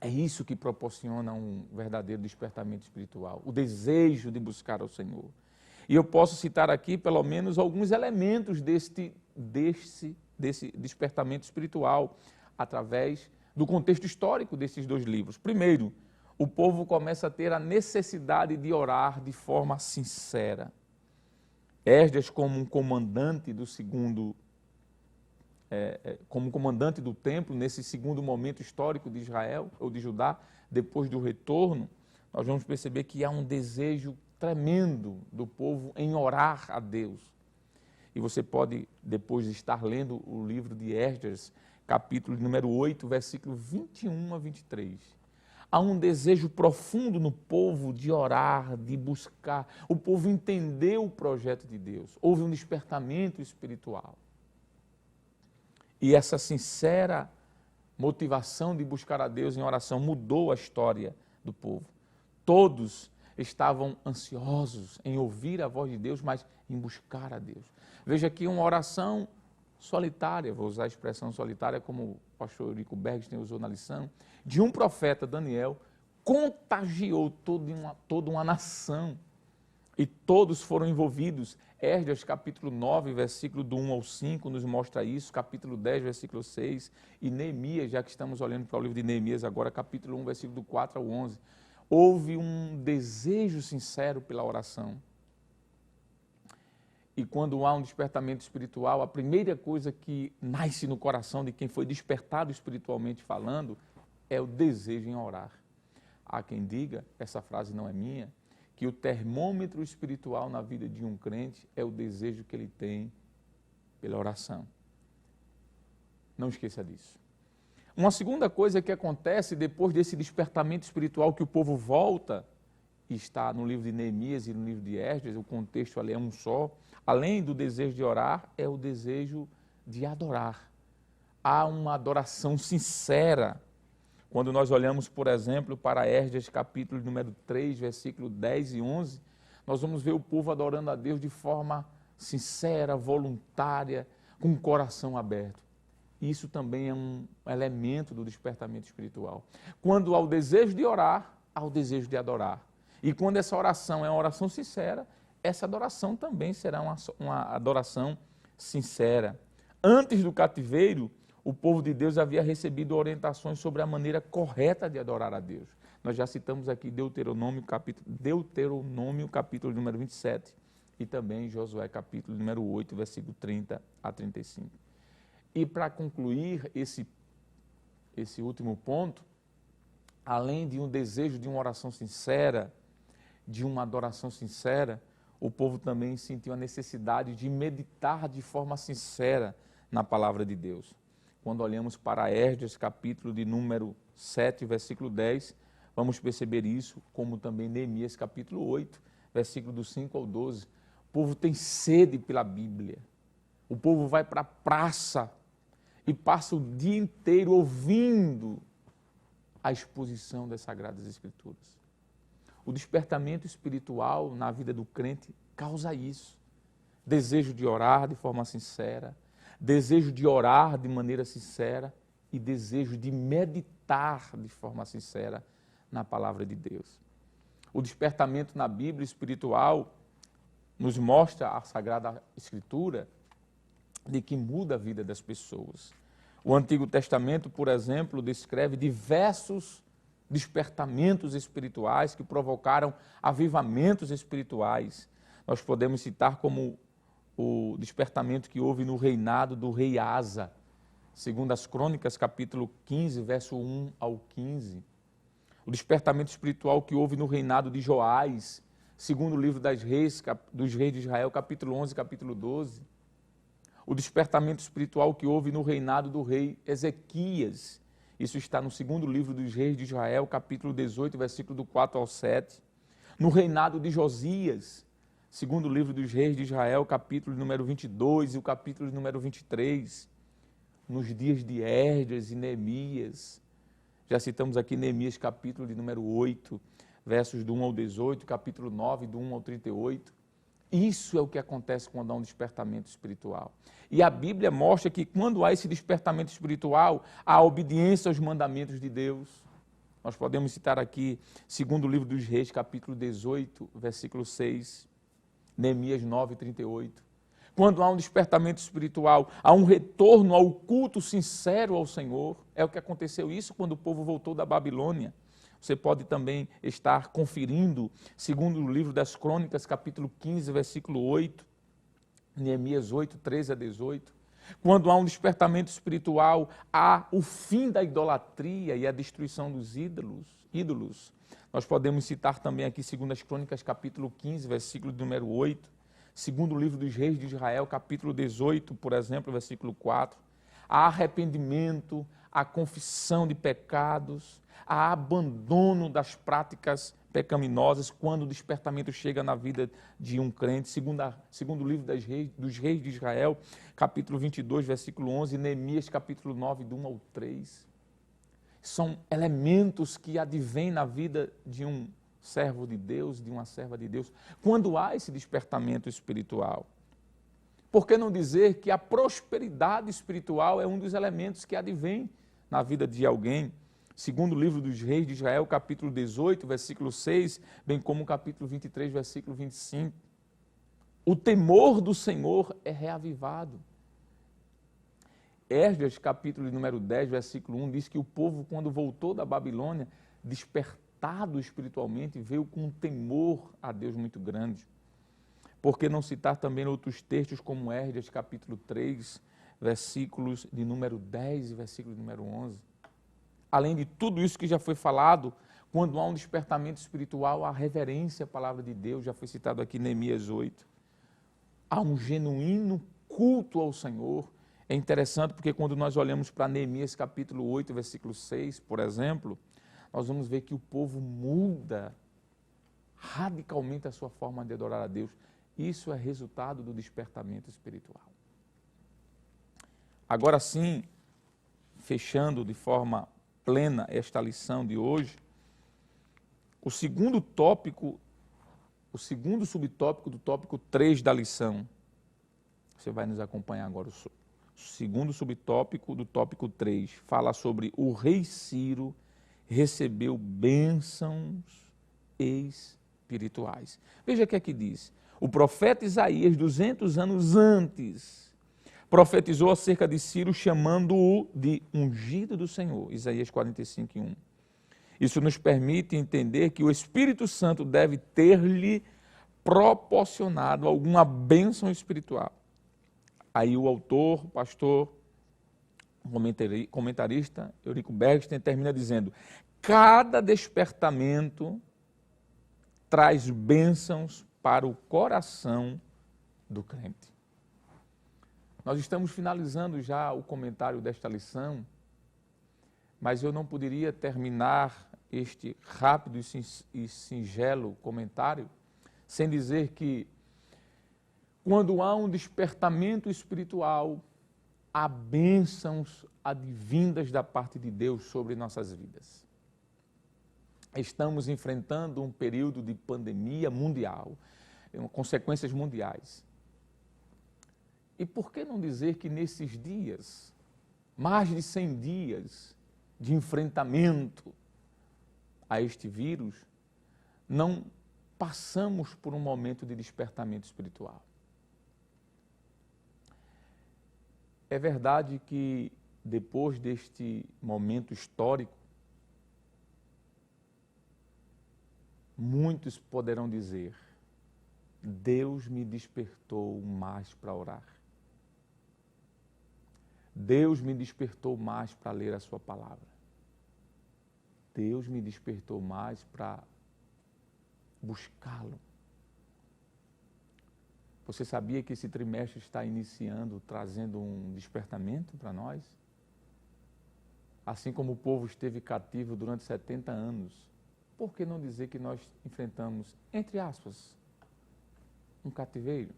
É isso que proporciona um verdadeiro despertamento espiritual, o desejo de buscar ao Senhor. E eu posso citar aqui pelo menos alguns elementos desse despertamento espiritual, através do contexto histórico desses dois livros. Primeiro, o povo começa a ter a necessidade de orar de forma sincera. Esdras, como um comandante do como comandante do templo, nesse segundo momento histórico de Israel, ou de Judá, depois do retorno, nós vamos perceber que há um desejo tremendo do povo em orar a Deus. E você pode, depois de estar lendo o livro de Esdras, capítulo número 8, versículo 21 a 23. Há um desejo profundo no povo de orar, de buscar. O povo entendeu o projeto de Deus. Houve um despertamento espiritual. E essa sincera motivação de buscar a Deus em oração mudou a história do povo. Todos estavam ansiosos em ouvir a voz de Deus, mas em buscar a Deus. Veja aqui uma oração solitária, vou usar a expressão solitária como o pastor Eurico Bergsten usou na lição, de um profeta, Daniel, contagiou toda uma nação e todos foram envolvidos. Esdras, capítulo 9, versículo do 1 ao 5, nos mostra isso, capítulo 10, versículo 6, e Neemias, já que estamos olhando para o livro de Neemias agora, capítulo 1, versículo do 4 ao 11, houve um desejo sincero pela oração. E quando há um despertamento espiritual, a primeira coisa que nasce no coração de quem foi despertado espiritualmente falando é o desejo em orar. Há quem diga, essa frase não é minha, que o termômetro espiritual na vida de um crente é o desejo que ele tem pela oração. Não esqueça disso. Uma segunda coisa que acontece depois desse despertamento espiritual que o povo volta, e está no livro de Neemias e no livro de Esdras, o contexto ali é um só, além do desejo de orar, é o desejo de adorar. Há uma adoração sincera. Quando nós olhamos, por exemplo, para Esdras, capítulo número 3, versículo 10 e 11, nós vamos ver o povo adorando a Deus de forma sincera, voluntária, com o coração aberto. Isso também é um elemento do despertamento espiritual. Quando há o desejo de orar, há o desejo de adorar. E quando essa oração é uma oração sincera, essa adoração também será uma adoração sincera. Antes do cativeiro, o povo de Deus havia recebido orientações sobre a maneira correta de adorar a Deus. Nós já citamos aqui Deuteronômio, capítulo número 27, e também Josué, capítulo número 8, versículo 30 a 35. E para concluir esse último ponto, além de um desejo de uma oração sincera, de uma adoração sincera, o povo também sentiu a necessidade de meditar de forma sincera na palavra de Deus. Quando olhamos para Esdras, capítulo de número 7, versículo 10, vamos perceber isso, como também Neemias, capítulo 8, versículo do 5 ao 12. O povo tem sede pela Bíblia. O povo vai para a praça e passa o dia inteiro ouvindo a exposição das Sagradas Escrituras. O despertamento espiritual na vida do crente causa isso. Desejo de orar de forma sincera, desejo de orar de maneira sincera e desejo de meditar de forma sincera na palavra de Deus. O despertamento na Bíblia espiritual nos mostra a Sagrada Escritura de que muda a vida das pessoas. O Antigo Testamento, por exemplo, descreve diversos despertamentos espirituais que provocaram avivamentos espirituais. Nós podemos citar como o despertamento que houve no reinado do rei Asa, segundo as Crônicas, capítulo 15, verso 1 ao 15. O despertamento espiritual que houve no reinado de Joás, segundo o livro dos reis de Israel, capítulo 11, capítulo 12. o despertamento espiritual que houve no reinado do rei Ezequias. Isso está no segundo livro dos reis de Israel, capítulo 18, versículo do 4 ao 7. No reinado de Josias, segundo livro dos reis de Israel, capítulo número 22 e o capítulo número 23. Nos dias de Esdras e Neemias. Já citamos aqui Neemias, capítulo de número 8, versos do 1 ao 18, capítulo 9, do 1 ao 38. Isso é o que acontece quando há um despertamento espiritual. E a Bíblia mostra que quando há esse despertamento espiritual, há obediência aos mandamentos de Deus. Nós podemos citar aqui, segundo livro dos Reis, capítulo 18, versículo 6, Neemias 9, 38. Quando há um despertamento espiritual, há um retorno ao culto sincero ao Senhor. É o que aconteceu isso quando o povo voltou da Babilônia. Você pode também estar conferindo, segundo o livro das Crônicas, capítulo 15, versículo 8, Neemias 8, 13 a 18. Quando há um despertamento espiritual, há o fim da idolatria e a destruição dos ídolos. Nós podemos citar também aqui, segundo as Crônicas, capítulo 15, versículo número 8, segundo o livro dos Reis de Israel, capítulo 18, por exemplo, versículo 4. Há arrependimento, há confissão de pecados, há abandono das práticas pecaminosas quando o despertamento chega na vida de um crente, segundo o livro dos Reis de Israel, capítulo 22, versículo 11, Neemias, capítulo 9, do 1 ao 3. São elementos que advêm na vida de um servo de Deus, de uma serva de Deus, quando há esse despertamento espiritual. Por que não dizer que a prosperidade espiritual é um dos elementos que advém na vida de alguém? Segundo o livro dos Reis de Israel, capítulo 18, versículo 6, bem como o capítulo 23, versículo 25. O temor do Senhor é reavivado. Esdras, capítulo número 10, versículo 1, diz que o povo, quando voltou da Babilônia, despertado espiritualmente, veio com um temor a Deus muito grande. Por que não citar também outros textos como Esdras, capítulo 3, versículos de número 10 e versículo de número 11. Além de tudo isso que já foi falado, quando há um despertamento espiritual, há reverência à palavra de Deus, já foi citado aqui Neemias 8. Há um genuíno culto ao Senhor. É interessante porque quando nós olhamos para Neemias capítulo 8, versículo 6, por exemplo, nós vamos ver que o povo muda radicalmente a sua forma de adorar a Deus. Isso é resultado do despertamento espiritual. Agora sim, fechando de forma plena esta lição de hoje, o segundo subtópico do tópico 3 da lição. Você vai nos acompanhar agora. O segundo subtópico do tópico 3 fala sobre o rei Ciro recebeu bênçãos espirituais. Veja o que é que diz. O profeta Isaías, 200 anos antes, profetizou acerca de Ciro, chamando-o de ungido do Senhor. Isaías 45, 1. Isso nos permite entender que o Espírito Santo deve ter-lhe proporcionado alguma bênção espiritual. Aí o autor, pastor, comentarista, Eurico Bergsten, termina dizendo: cada despertamento traz bênçãos para o coração do crente. Nós estamos finalizando já o comentário desta lição, mas eu não poderia terminar este rápido e singelo comentário sem dizer que, quando há um despertamento espiritual, há bênçãos advindas da parte de Deus sobre nossas vidas. Estamos enfrentando um período de pandemia mundial, consequências mundiais. E por que não dizer que nesses dias, mais de 100 dias de enfrentamento a este vírus, não passamos por um momento de despertamento espiritual? É verdade que depois deste momento histórico, muitos poderão dizer: Deus me despertou mais para orar. Deus me despertou mais para ler a sua palavra. Deus me despertou mais para buscá-lo. Você sabia que esse trimestre está iniciando, trazendo um despertamento para nós? Assim como o povo esteve cativo durante 70 anos, por que não dizer que nós enfrentamos, entre aspas, um cativeiro?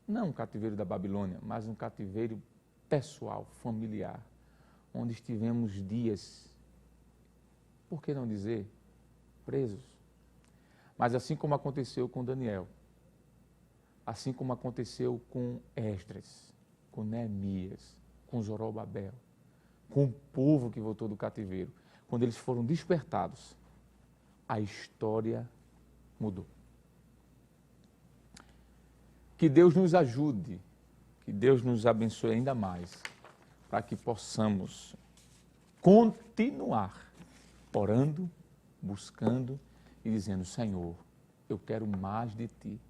Não um cativeiro da Babilônia, mas um cativeiro pessoal, familiar, onde estivemos dias, por que não dizer, presos. Mas assim como aconteceu com Daniel, assim como aconteceu com Esdras, com Neemias, com Zorobabel, com o povo que voltou do cativeiro, quando eles foram despertados, a história mudou. Que Deus nos ajude, que Deus nos abençoe ainda mais, para que possamos continuar orando, buscando e dizendo, Senhor, eu quero mais de Ti.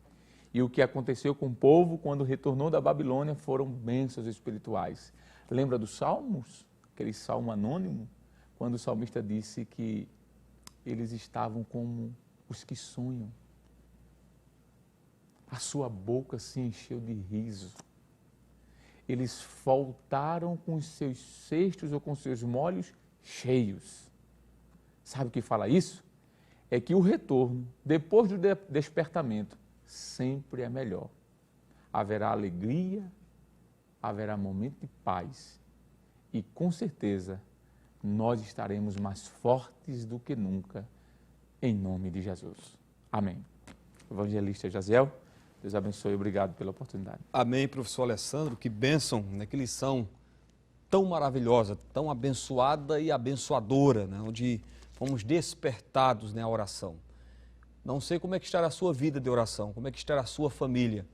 E o que aconteceu com o povo quando retornou da Babilônia foram bênçãos espirituais. Lembra dos Salmos? Aquele salmo anônimo, quando o salmista disse que eles estavam como os que sonham. A sua boca se encheu de riso. Eles voltaram com os seus cestos ou com os seus molhos cheios. Sabe o que fala isso? É que o retorno, depois do despertamento, sempre é melhor. Haverá alegria, haverá momento de paz e, com certeza, nós estaremos mais fortes do que nunca, em nome de Jesus. Amém. Evangelista Jaziel, Deus abençoe, obrigado pela oportunidade.
Amém, professor Alessandro, que bênção, né? Que lição tão maravilhosa, tão abençoada e abençoadora, né? Onde fomos despertados, né, à oração. Não sei como é que estará a sua vida de oração, como é que estará a sua família,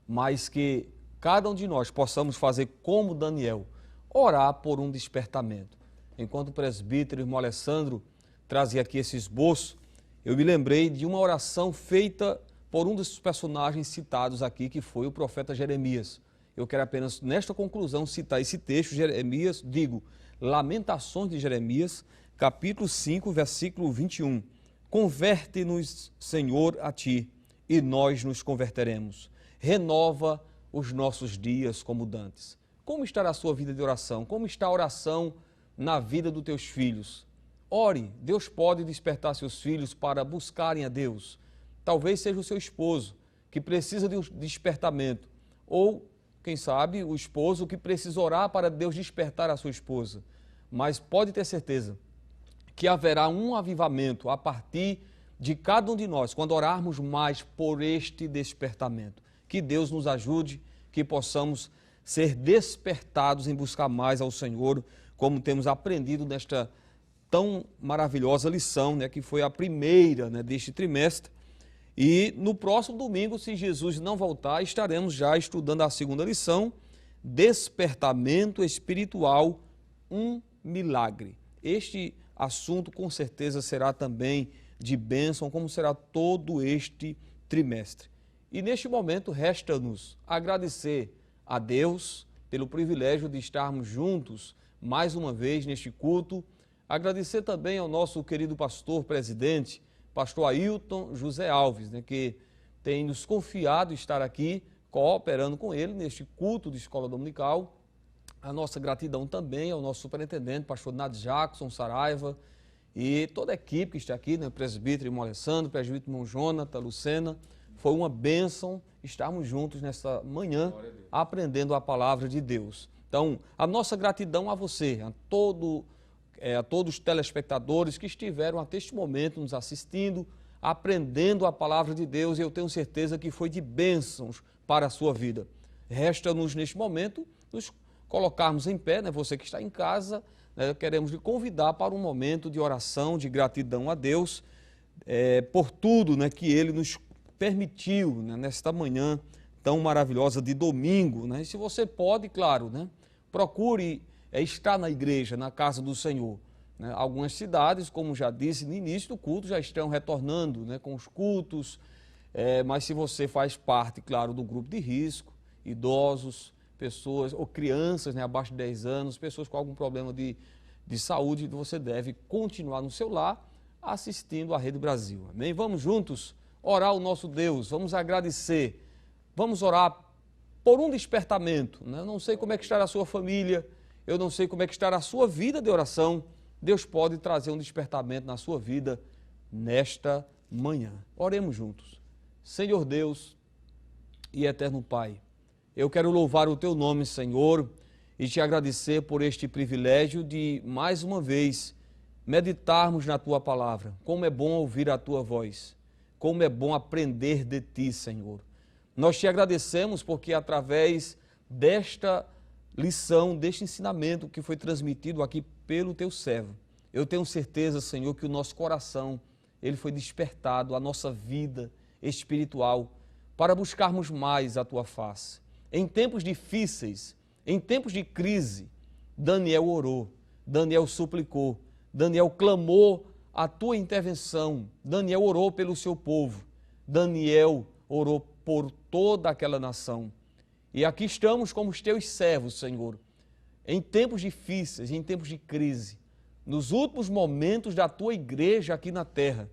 mas que cada um de nós possamos fazer como Daniel, orar por um despertamento. Enquanto o presbítero irmão Alessandro trazia aqui esse esboço, eu me lembrei de uma oração feita por um dos personagens citados aqui, que foi o profeta Jeremias. Eu quero apenas, nesta conclusão, citar esse texto, Jeremias, Lamentações de Jeremias, capítulo 5, versículo 21. Converte-nos, Senhor, a Ti, e nós nos converteremos. Renova os nossos dias como dantes. Como está a sua vida de oração? Como está a oração na vida dos teus filhos? Ore, Deus pode despertar seus filhos para buscarem a Deus. Talvez seja o seu esposo que precisa de um despertamento, ou, quem sabe, o esposo que precisa orar para Deus despertar a sua esposa. Mas pode ter certeza que haverá um avivamento a partir de cada um de nós, quando orarmos mais por este despertamento. Que Deus nos ajude, que possamos ser despertados em buscar mais ao Senhor, como temos aprendido nesta tão maravilhosa lição, né, que foi a primeira, né, deste trimestre. E no próximo domingo, se Jesus não voltar, estaremos já estudando a segunda lição, Despertamento Espiritual, um milagre. Este assunto com certeza será também de bênção, como será todo este trimestre. E neste momento resta-nos agradecer a Deus pelo privilégio de estarmos juntos mais uma vez neste culto. Agradecer também ao nosso querido pastor presidente, pastor Ailton José Alves, né, que tem nos confiado estar aqui, cooperando com ele neste culto de escola dominical. A nossa gratidão também ao nosso superintendente, pastor Nad Jackson Saraiva, e toda a equipe que está aqui, né, presbítero irmão Alessandro, presbítero irmão Jonathan, Lucena. Foi uma bênção estarmos juntos nesta manhã, aprendendo a palavra de Deus. Então, a nossa gratidão a você, a todos os telespectadores que estiveram até este momento nos assistindo, aprendendo a palavra de Deus, e eu tenho certeza que foi de bênçãos para a sua vida. Resta-nos neste momento nos colocarmos em pé, né? Você que está em casa, né? Queremos lhe convidar para um momento de oração, de gratidão a Deus, por tudo, né, que Ele nos permitiu, né, nesta manhã tão maravilhosa de domingo, né? E se você pode, claro, né, procure estar na igreja, na casa do Senhor, né? Algumas cidades, como já disse no início do culto, já estão retornando, né, com os cultos, mas se você faz parte, claro, do grupo de risco, idosos, pessoas ou crianças, né, abaixo de 10 anos, pessoas com algum problema de saúde, você deve continuar no seu lar assistindo à Rede Brasil. Amém? Vamos juntos orar ao nosso Deus, vamos agradecer Vamos orar por um despertamento, né? Eu não sei como é que estará a sua família, eu não sei como é que estará a sua vida de oração. Deus pode trazer um despertamento na sua vida nesta manhã. Oremos juntos. Senhor Deus e eterno Pai, eu quero louvar o Teu nome, Senhor, e te agradecer por este privilégio de, mais uma vez, meditarmos na Tua palavra. Como é bom ouvir a Tua voz, como é bom aprender de Ti, Senhor. Nós te agradecemos porque através desta lição, deste ensinamento que foi transmitido aqui pelo Teu servo, eu tenho certeza, Senhor, que o nosso coração, ele foi despertado, a nossa vida espiritual, para buscarmos mais a Tua face. Em tempos difíceis, em tempos de crise, Daniel orou, Daniel suplicou, Daniel clamou a Tua intervenção, Daniel orou pelo seu povo, Daniel orou por toda aquela nação. E aqui estamos como os Teus servos, Senhor, em tempos difíceis, em tempos de crise, nos últimos momentos da Tua igreja aqui na terra.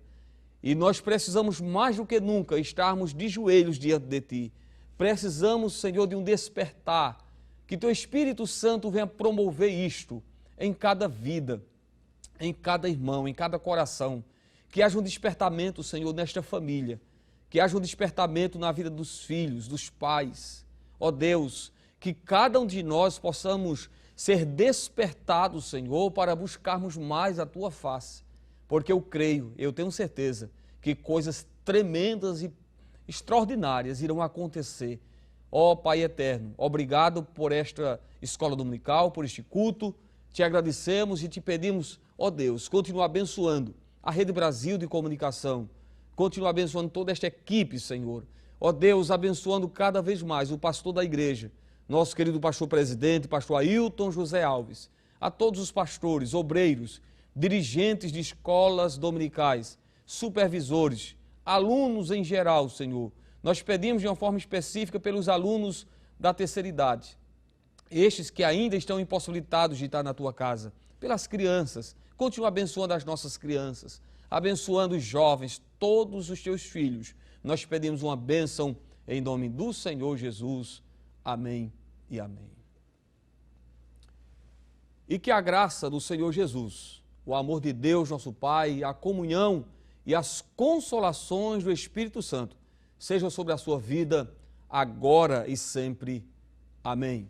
E nós precisamos mais do que nunca estarmos de joelhos diante de Ti. Precisamos, Senhor, de um despertar, que Teu Espírito Santo venha promover isto em cada vida, em cada irmão, em cada coração. Que haja um despertamento, Senhor, nesta família. Que haja um despertamento na vida dos filhos, dos pais. Ó Deus, que cada um de nós possamos ser despertados, Senhor, para buscarmos mais a Tua face. Porque eu creio, eu tenho certeza, que coisas tremendas e extraordinárias irão acontecer. Ó Pai eterno, obrigado por esta escola dominical, por este culto. Te agradecemos e te pedimos, ó Deus, continua abençoando a Rede Brasil de Comunicação. Continua abençoando toda esta equipe, Senhor. Ó Deus, abençoando cada vez mais o pastor da igreja, nosso querido pastor presidente, pastor Ailton José Alves, a todos os pastores, obreiros, dirigentes de escolas dominicais, supervisores, alunos em geral, Senhor. Nós pedimos de uma forma específica pelos alunos da terceira idade, estes que ainda estão impossibilitados de estar na Tua casa, pelas crianças. Continua abençoando as nossas crianças, abençoando os jovens, todos os Teus filhos. Nós pedimos uma bênção em nome do Senhor Jesus. Amém e amém. E que a graça do Senhor Jesus, o amor de Deus, nosso Pai, a comunhão e as consolações do Espírito Santo sejam sobre a sua vida, agora e sempre. Amém.